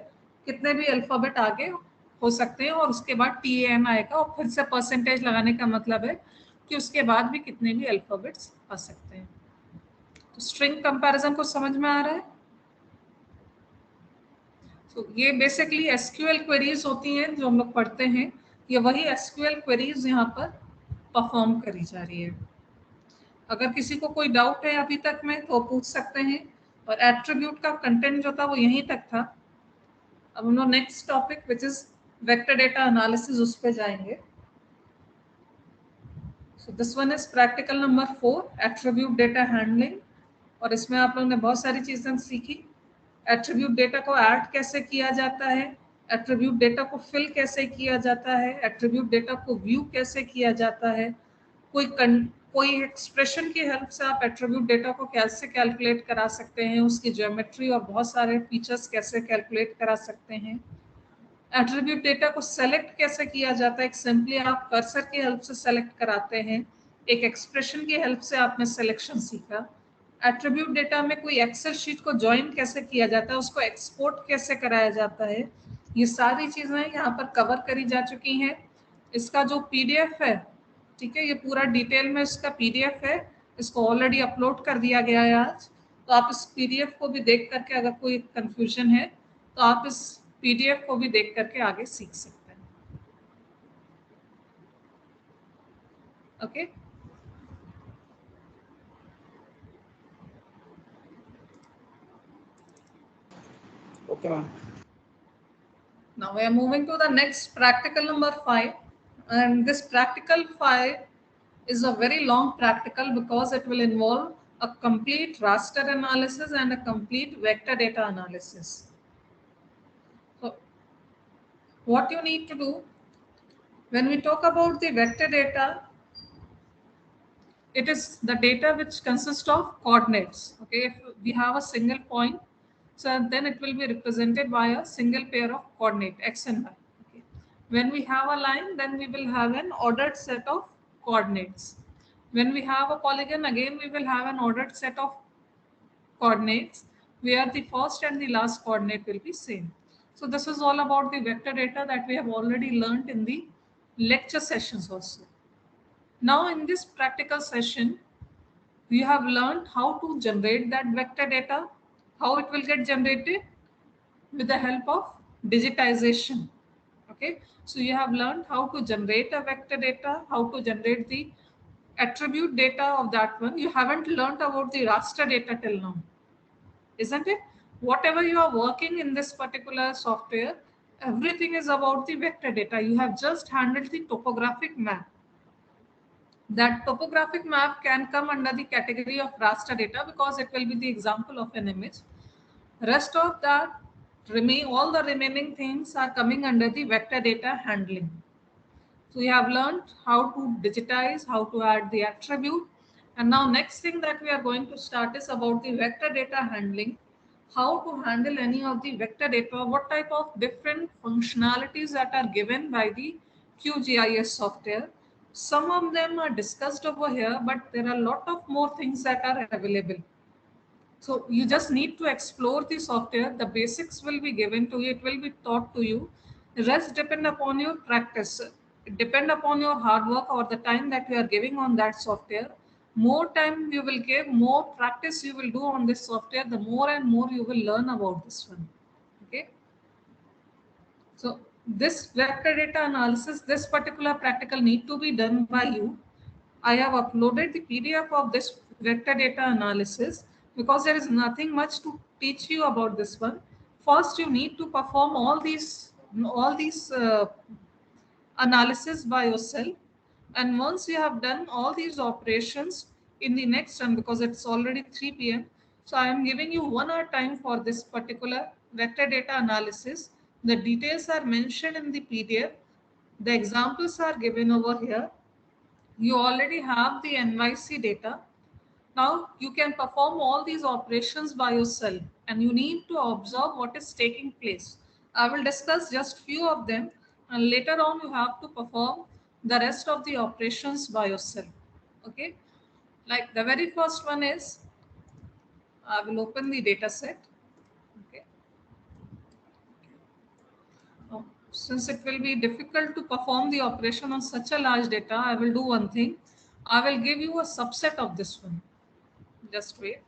कितने भी अल्फाबेट आगे हो सकते हैं, और उसके बाद TAN आएगा, और फिर से परसेंटेज लगाने का मतलब है कि उसके बाद भी कितने भी अल्फाबेट्स आ सकते हैं। तो स्ट्रिंग कंपैरिजन को समझ में आ रहा है? तो ये बेसिकली SQL क्वेरीज होती हैं जो हम लोग पढ़ते हैं, ये वही SQL क्वेरीज यहाँ पर परफॉर्म करी जा रही है। अगर किसी को कोई डाउट है अभी तक में तो पूछ सकते हैं। और एट्रीब्यूट का कंटेंट जो था वो यहीं तक था। अब हम लोग next topic which is vector data analysis उस पे जाएंगे। So this one is practical number 4, attribute data handling. और इसमें आप लोगों ने बहुत सारी चीजें सीखी। एट्रीब्यूट डेटा को ऐड कैसे किया जाता है, एट्रीब्यूट डेटा को फिल कैसे किया जाता है, एट्रीब्यूट डेटा को व्यू कैसे किया जाता है, कोई एक्सप्रेशन की हेल्प से आप एट्रीब्यूट डेटा को कैसे कैलकुलेट करा सकते हैं, उसकी ज्योमेट्री और बहुत सारे फीचर्स कैसे कैलकुलेट करा सकते हैं, एट्रीब्यूट डेटा को सेलेक्ट कैसे किया जाता है, एक सिंपली आप कर्सर की हेल्प से सेलेक्ट कराते हैं, एक एक्सप्रेशन की हेल्प से आपने सिलेक्शन सीखा। एट्रीब्यूट डेटा में कोई एक्सेल शीट को ज्वाइन कैसे किया जाता है, उसको एक्सपोर्ट कैसे कराया जाता है, ये सारी चीजें यहाँ पर कवर करी जा चुकी हैं। इसका जो PDF है, ठीक है, ये पूरा डिटेल में इसका PDF है, इसको ऑलरेडी अपलोड कर दिया गया है आज। तो आप इस PDF को भी देख करके, अगर कोई कंफ्यूजन है तो आप इस PDF को भी देख करके आगे सीख सकते हैं। Okay, Okay, ma'am. now we are moving to the next practical number 5, and this practical 5 is a very long practical because it will involve a complete raster analysis and a complete vector data analysis. So what you need to do when we talk about the vector data, it is the data which consists of coordinates. Okay, if we have a single point, so then it will be represented by a single pair of coordinate x and y. Okay. When we have a line, then we will have an ordered set of coordinates. When we have a polygon, again we will have an ordered set of coordinates where the first and the last coordinate will be same. So this is all about the vector data that we have already learned in the lecture sessions also. Now in this practical session, we have learned how to generate that vector data, how it will get generated, with the help of digitization. Okay, so you have learned how to generate a vector data, how to generate the attribute data of that one. You haven't learned about the raster data till now, isn't it? Whatever you are working in this particular software, everything is about the vector data. You have just handled the topographic map. That topographic map can come under the category of raster data because it will be the example of an image. Rest of that all the remaining things are coming under the vector data handling. So we have learned how to digitize, how to add the attribute. And now next thing that we are going to start is about the vector data handling. How to handle any of the vector data, what type of different functionalities that are given by the QGIS software. Some of them are discussed over here, but there are a lot of more things that are available. So you just need to explore the software. The basics will be given to you. It will be taught to you. The rest depend upon your practice. Depend upon your hard work or the time that you are giving on that software. More time you will give, more practice you will do on this software, the more and more you will learn about this one. Okay. So this vector data analysis, this particular practical need to be done by you. I have uploaded the PDF of this vector data analysis because there is nothing much to teach you about this one. First, you need to perform all these analysis by yourself. And once you have done all these operations in the next run, because it's already 3 p.m. So I am giving you 1 hour time for this particular vector data analysis. The details are mentioned in the PDF. The examples are given over here. You already have the NYC data. Now you can perform all these operations by yourself and you need to observe what is taking place. I will discuss just few of them and later on you have to perform the rest of the operations by yourself. Okay, like the very first one is, I will open the data set. Okay. Since it will be difficult to perform the operation on such a large data, I will do one thing. I will give you a subset of this one. Just wait.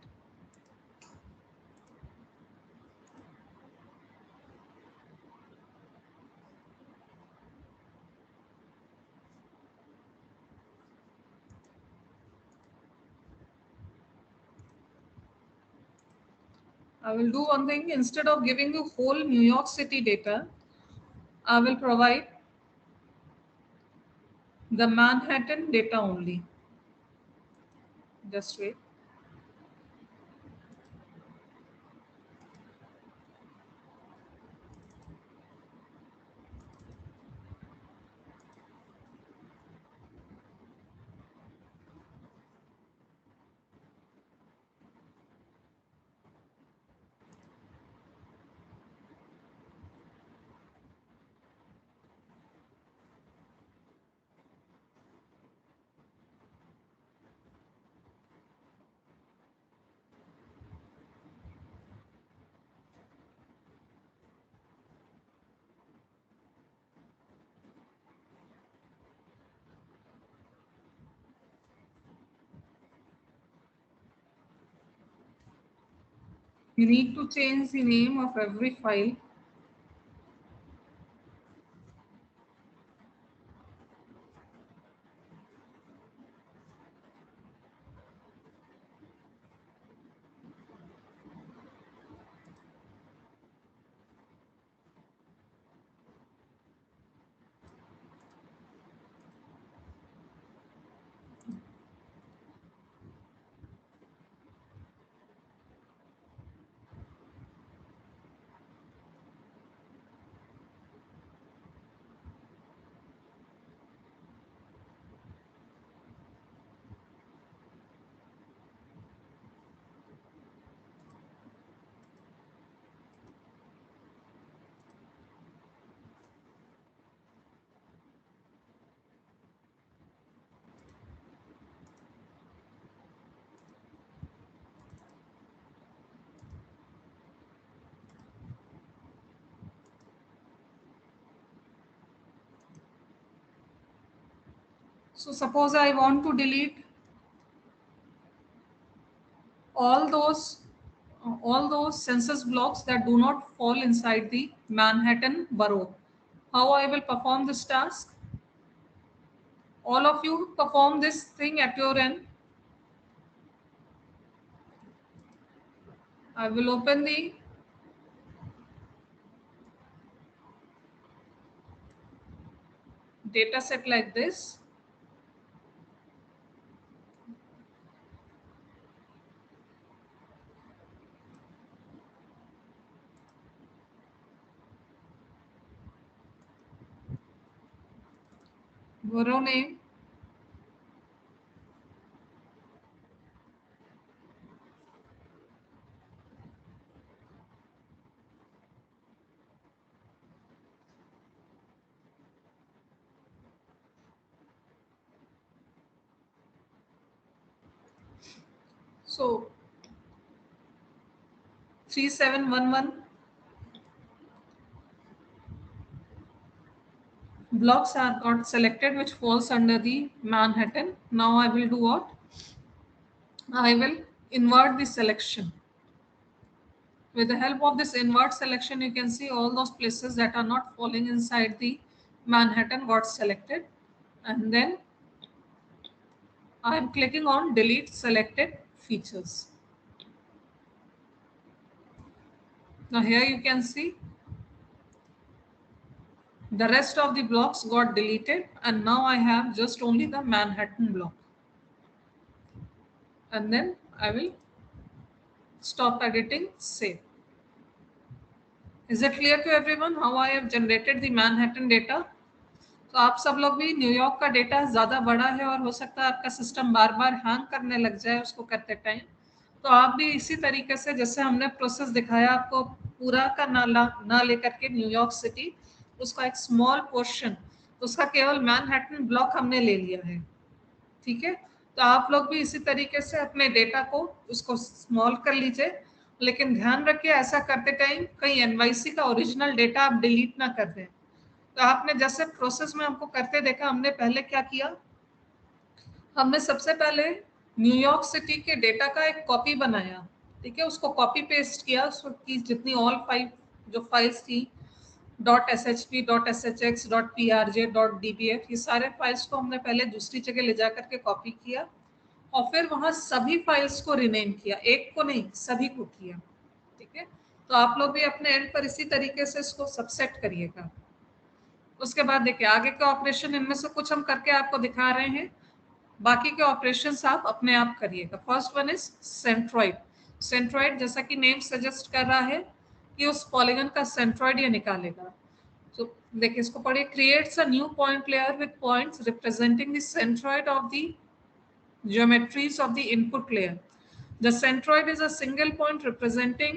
I will do one thing. Instead of giving you whole New York City data, I will provide the Manhattan data only. Just wait. You need to change the name of every file. So suppose I want to delete all those all those census blocks that do not fall inside the Manhattan borough. How I will perform this task? All of you perform this thing at your end. I will open the data set like this. Borough name, so 3711 blocks are got selected which falls under the Manhattan. Now I will do what? I will invert the selection. With the help of this invert selection, you can see all those places that are not falling inside the Manhattan got selected. And then I am clicking on delete selected features. Now here you can see the rest of the blocks got deleted, and now I have just only the Manhattan block. And then I will stop editing, save. Is it clear to everyone how I have generated the Manhattan data? तो आप सब लोग भी New York का data ज़्यादा बड़ा है और हो सकता है आपका सिस्टम बार बार हैंग करने लग जाए उसको करते टाइम, तो आप भी इसी तरीके से जैसे हमने प्रोसेस दिखाया आपको पूरा का ना लेकर के न्यूयॉर्क सिटी, उसका एक स्मॉल पोर्शन, उसका केवल मैनहट्टन ब्लॉक हमने ले लिया है, ठीक है। तो आप लोग भी इसी तरीके से अपने डेटा को उसको स्मॉल कर लीजिए, लेकिन ध्यान रखिए ऐसा करते टाइम कहीं एनवाईसी का ओरिजिनल डेटा आप डिलीट ना कर दें। तो आपने जैसे प्रोसेस में हमको करते देखा, हमने पहले क्या किया, हमने सबसे पहले न्यूयॉर्क सिटी के डेटा का एक कॉपी बनाया, ठीक है, उसको कॉपी पेस्ट किया, उसकी जितनी ऑल जो फाइल्स थी .shp, .shx, .prj, .dbf, ये सारे फाइल्स को हमने पहले दूसरी जगह ले जा करके कॉपी किया और फिर वहां सभी फाइल्स को रिनेम किया, एक को नहीं सभी को किया, ठीक है। तो आप लोग भी अपने एंड पर इसी तरीके से इसको सबसेट करिएगा। उसके बाद देखिए आगे के ऑपरेशन, इनमें से कुछ हम करके आपको दिखा रहे हैं, बाकी के ऑपरेशंस आप अपने आप करिएगा। First one is centroid. Centroid जैसा कि नेम सजेस्ट कर रहा है कि उस पॉलीगन का सेंट्रॉइड ये निकालेगा। तो देखिए इसको पढ़िए, creates a new point layer with points representing the centroid of the geometries of the input layer. The centroid is a single point representing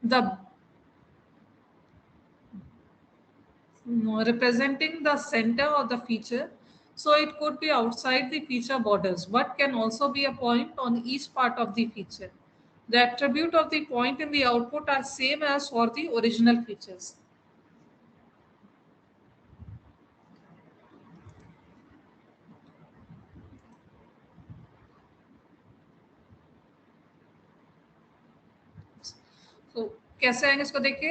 the center of the feature, so it could be outside the feature borders but can also be a point on each part of the feature. The attribute of the point in the output are same as for the original features. तो कैसे आएंगे इसको देखिए,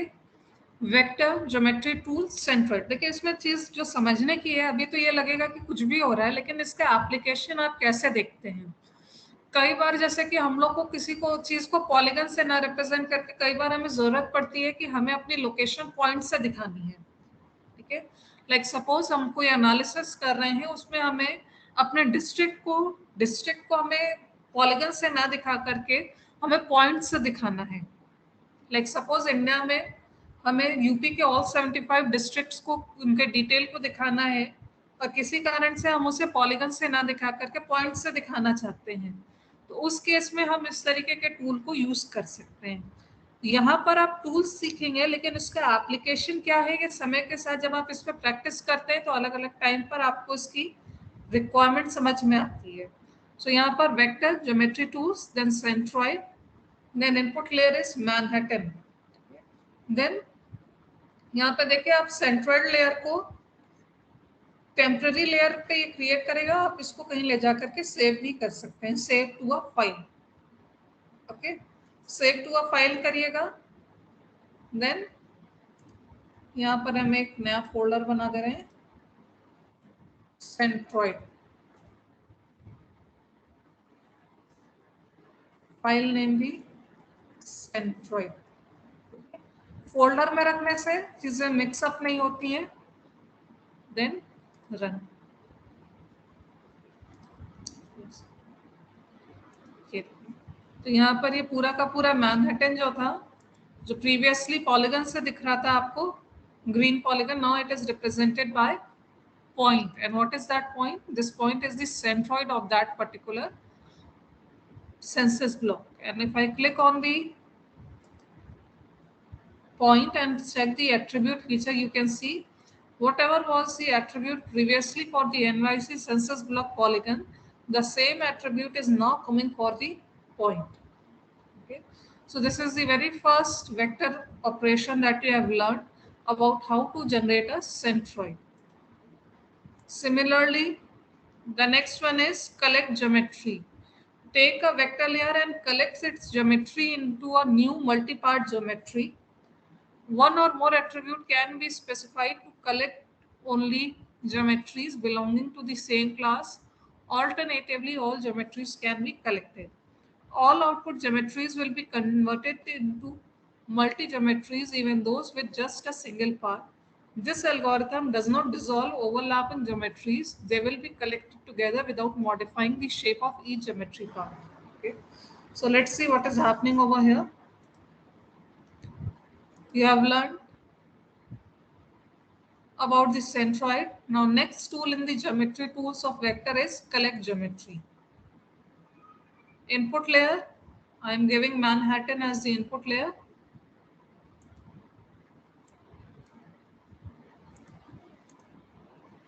vector geometry tool centroid. देखिए इसमें चीज जो समझने की है, अभी तो ये लगेगा कि कुछ भी हो रहा है, लेकिन इसका एप्लीकेशन आप कैसे देखते हैं। कई बार जैसे कि हम लोग को किसी को चीज को पॉलीगन से ना रिप्रेजेंट करके कई बार हमें जरूरत पड़ती है कि हमें अपनी लोकेशन पॉइंट से दिखानी है, ठीक है। लाइक सपोज हम कोई एनालिसिस कर रहे हैं, उसमें हमें अपने डिस्ट्रिक्ट को हमें पॉलीगन से ना दिखा करके हमें पॉइंट से दिखाना है। लाइक सपोज इंडिया में हमें यूपी के ऑल 75 डिस्ट्रिक्ट्स को उनके डिटेल को दिखाना है और किसी कारण से हम उसे पॉलीगन से ना दिखा करके पॉइंट से दिखाना चाहते हैं, तो उस केस में हम इस तरीके के टूल को यूज कर सकते हैं। यहाँ पर आप टूल्स सीखेंगे, लेकिन इसका एप्लीकेशन क्या है, कि समय के साथ जब आप इस पर प्रैक्टिस करते हैं तो अलग अलग टाइम पर आपको इसकी रिक्वायरमेंट समझ में आती है। सो यहाँ पर vector geometry tools, then centroid, then input layer is Manhattan. Then यहाँ पे देखिए आप सेंट्रॉइड लेयर को टेम्पररी लेयर पे ये क्रिएट करेगा, आप इसको कहीं ले जा करके सेव भी कर सकते हैं, save to a file, okay. Save to a file करिएगा। देन यहाँ पर हम एक नया फोल्डर बना दे रहे हैं, सेंट्रॉइड। फाइल नेम भी सेंट्रॉइड। फोल्डर में रखने से चीजें मिक्सअप नहीं होती हैं। Then run. तो यहाँ पर ये पूरा का पूरा मैनहट्टन जो था, जो प्रीवियसली पॉलीगन से दिख रहा था आपको, green polygon, now it is represented by point. And what is that point? This point is the centroid of that particular census block. And if I click on the point and check the attribute feature, you can see whatever was the attribute previously for the NYC census block polygon, the same attribute is now coming for the point. Okay, so this is the very first vector operation that we have learned about how to generate a centroid. Similarly, the next one is collect geometry. Take a vector layer and collect its geometry into a new multi-part geometry. One or more attribute can be specified to collect only geometries belonging to the same class. Alternatively, all geometries can be collected. All output geometries will be converted into multi-geometries, even those with just a single part. This algorithm does not dissolve overlapping geometries. They will be collected together without modifying the shape of each geometry part. Okay. So let's see what is happening over here. You have learned about the centroid. Now next tool in the geometry tools of vector is collect geometry. Input layer. I am giving Manhattan as the input layer.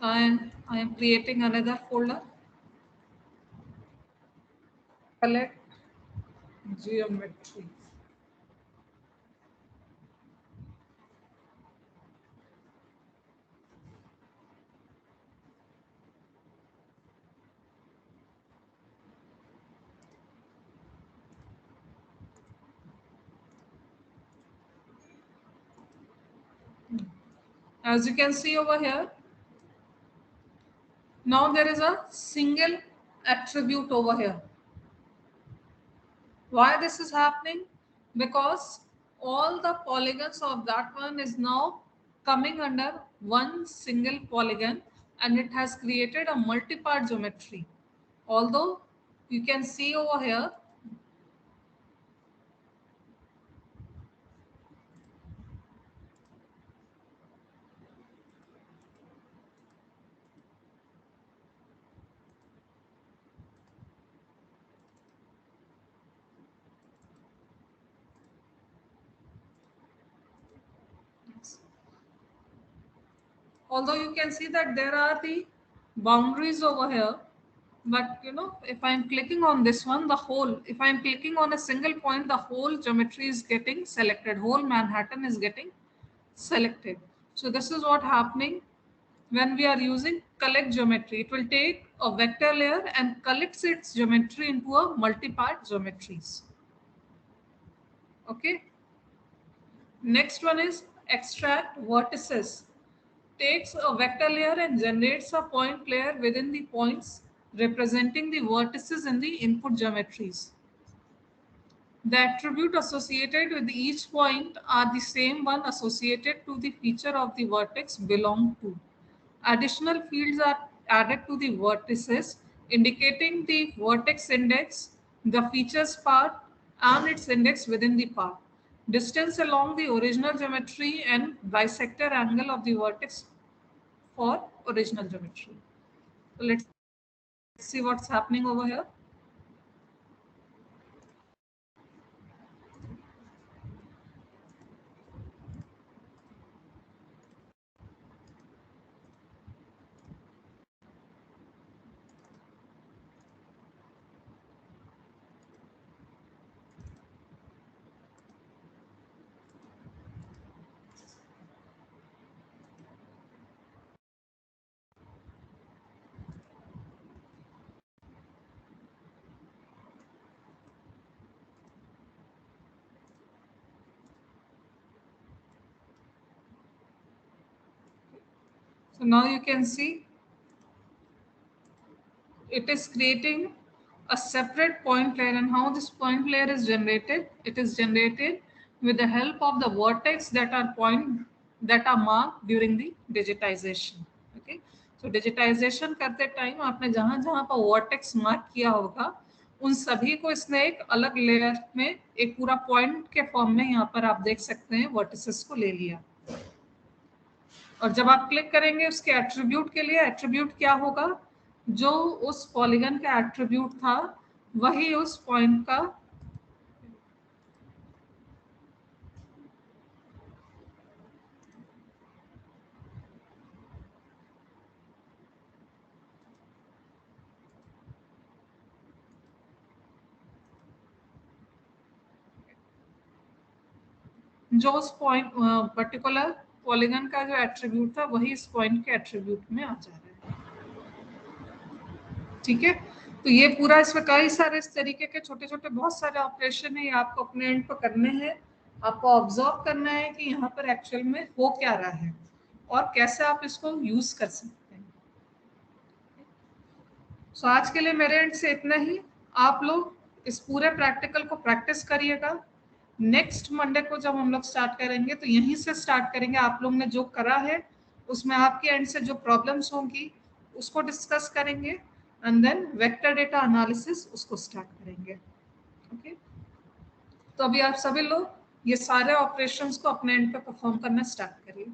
I am creating another folder. Collect geometry. As you can see over here, now there is a single attribute over here. Why this is happening? Because all the polygons of that one is now coming under one single polygon, and it has created a multi-part geometry. Although you can see over here, although you can see that there are the boundaries over here, but if I'm clicking on this one, the whole, if I'm clicking on a single point, the whole geometry is getting selected, whole Manhattan is getting selected. So this is what happening when we are using collect geometry. It will take a vector layer and collects its geometry into a multi-part geometries. Okay. Next one is extract vertices. Takes a vector layer and generates a point layer within the points representing the vertices in the input geometries. The attribute associated with each point are the same one associated to the feature of the vertex belong to. Additional fields are added to the vertices, indicating the vertex index, the features part, and its index within the part, distance along the original geometry, and bisector angle of the vertex for original geometry. So let's see what's happening over here. So now you can see it is creating a separate point layer, and how this point layer is generated? It is generated with the help of the vertex that are marked during the digitization. Okay, so digitization करते time आपने जहां जहां पर vertex mark किया होगा उन सभी को इसने एक अलग लेयर में एक पूरा पॉइंट के फॉर्म में यहाँ पर आप देख सकते हैं वर्टिसेस को ले लिया। और जब आप क्लिक करेंगे उसके एट्रीब्यूट के लिए, एट्रीब्यूट क्या होगा? जो उस पॉलीगन का एट्रीब्यूट था वही उस पॉइंट का जो उस पॉइंट पर्टिकुलर पॉलीगन का जो एट्रीब्यूट था वही इस पॉइंट के एट्रीब्यूट में आ जा रहा है। ठीक है, तो ये पूरा इसमें कई सारे इस तरीके के छोटे छोटे बहुत सारे ऑपरेशन है, ये आपको अपने एंड पर करने हैं। आपको ऑब्जर्व करना है कि यहाँ पर एक्चुअल में हो क्या रहा है और कैसे आप इसको यूज कर सकते हैं। सो आज के लिए मेरे एंड से इतना ही। आप लोग इस पूरे प्रैक्टिकल को प्रैक्टिस करिएगा। नेक्स्ट मंडे को जब हम लोग स्टार्ट करेंगे तो यहीं से स्टार्ट करेंगे। आप लोग ने जो करा है उसमें आपके एंड से जो प्रॉब्लम्स होंगी उसको डिस्कस करेंगे and then vector data analysis उसको स्टार्ट करेंगे। ओके, तो अभी आप सभी लोग ये सारे ऑपरेशंस को अपने एंड पे परफॉर्म करना स्टार्ट करिए।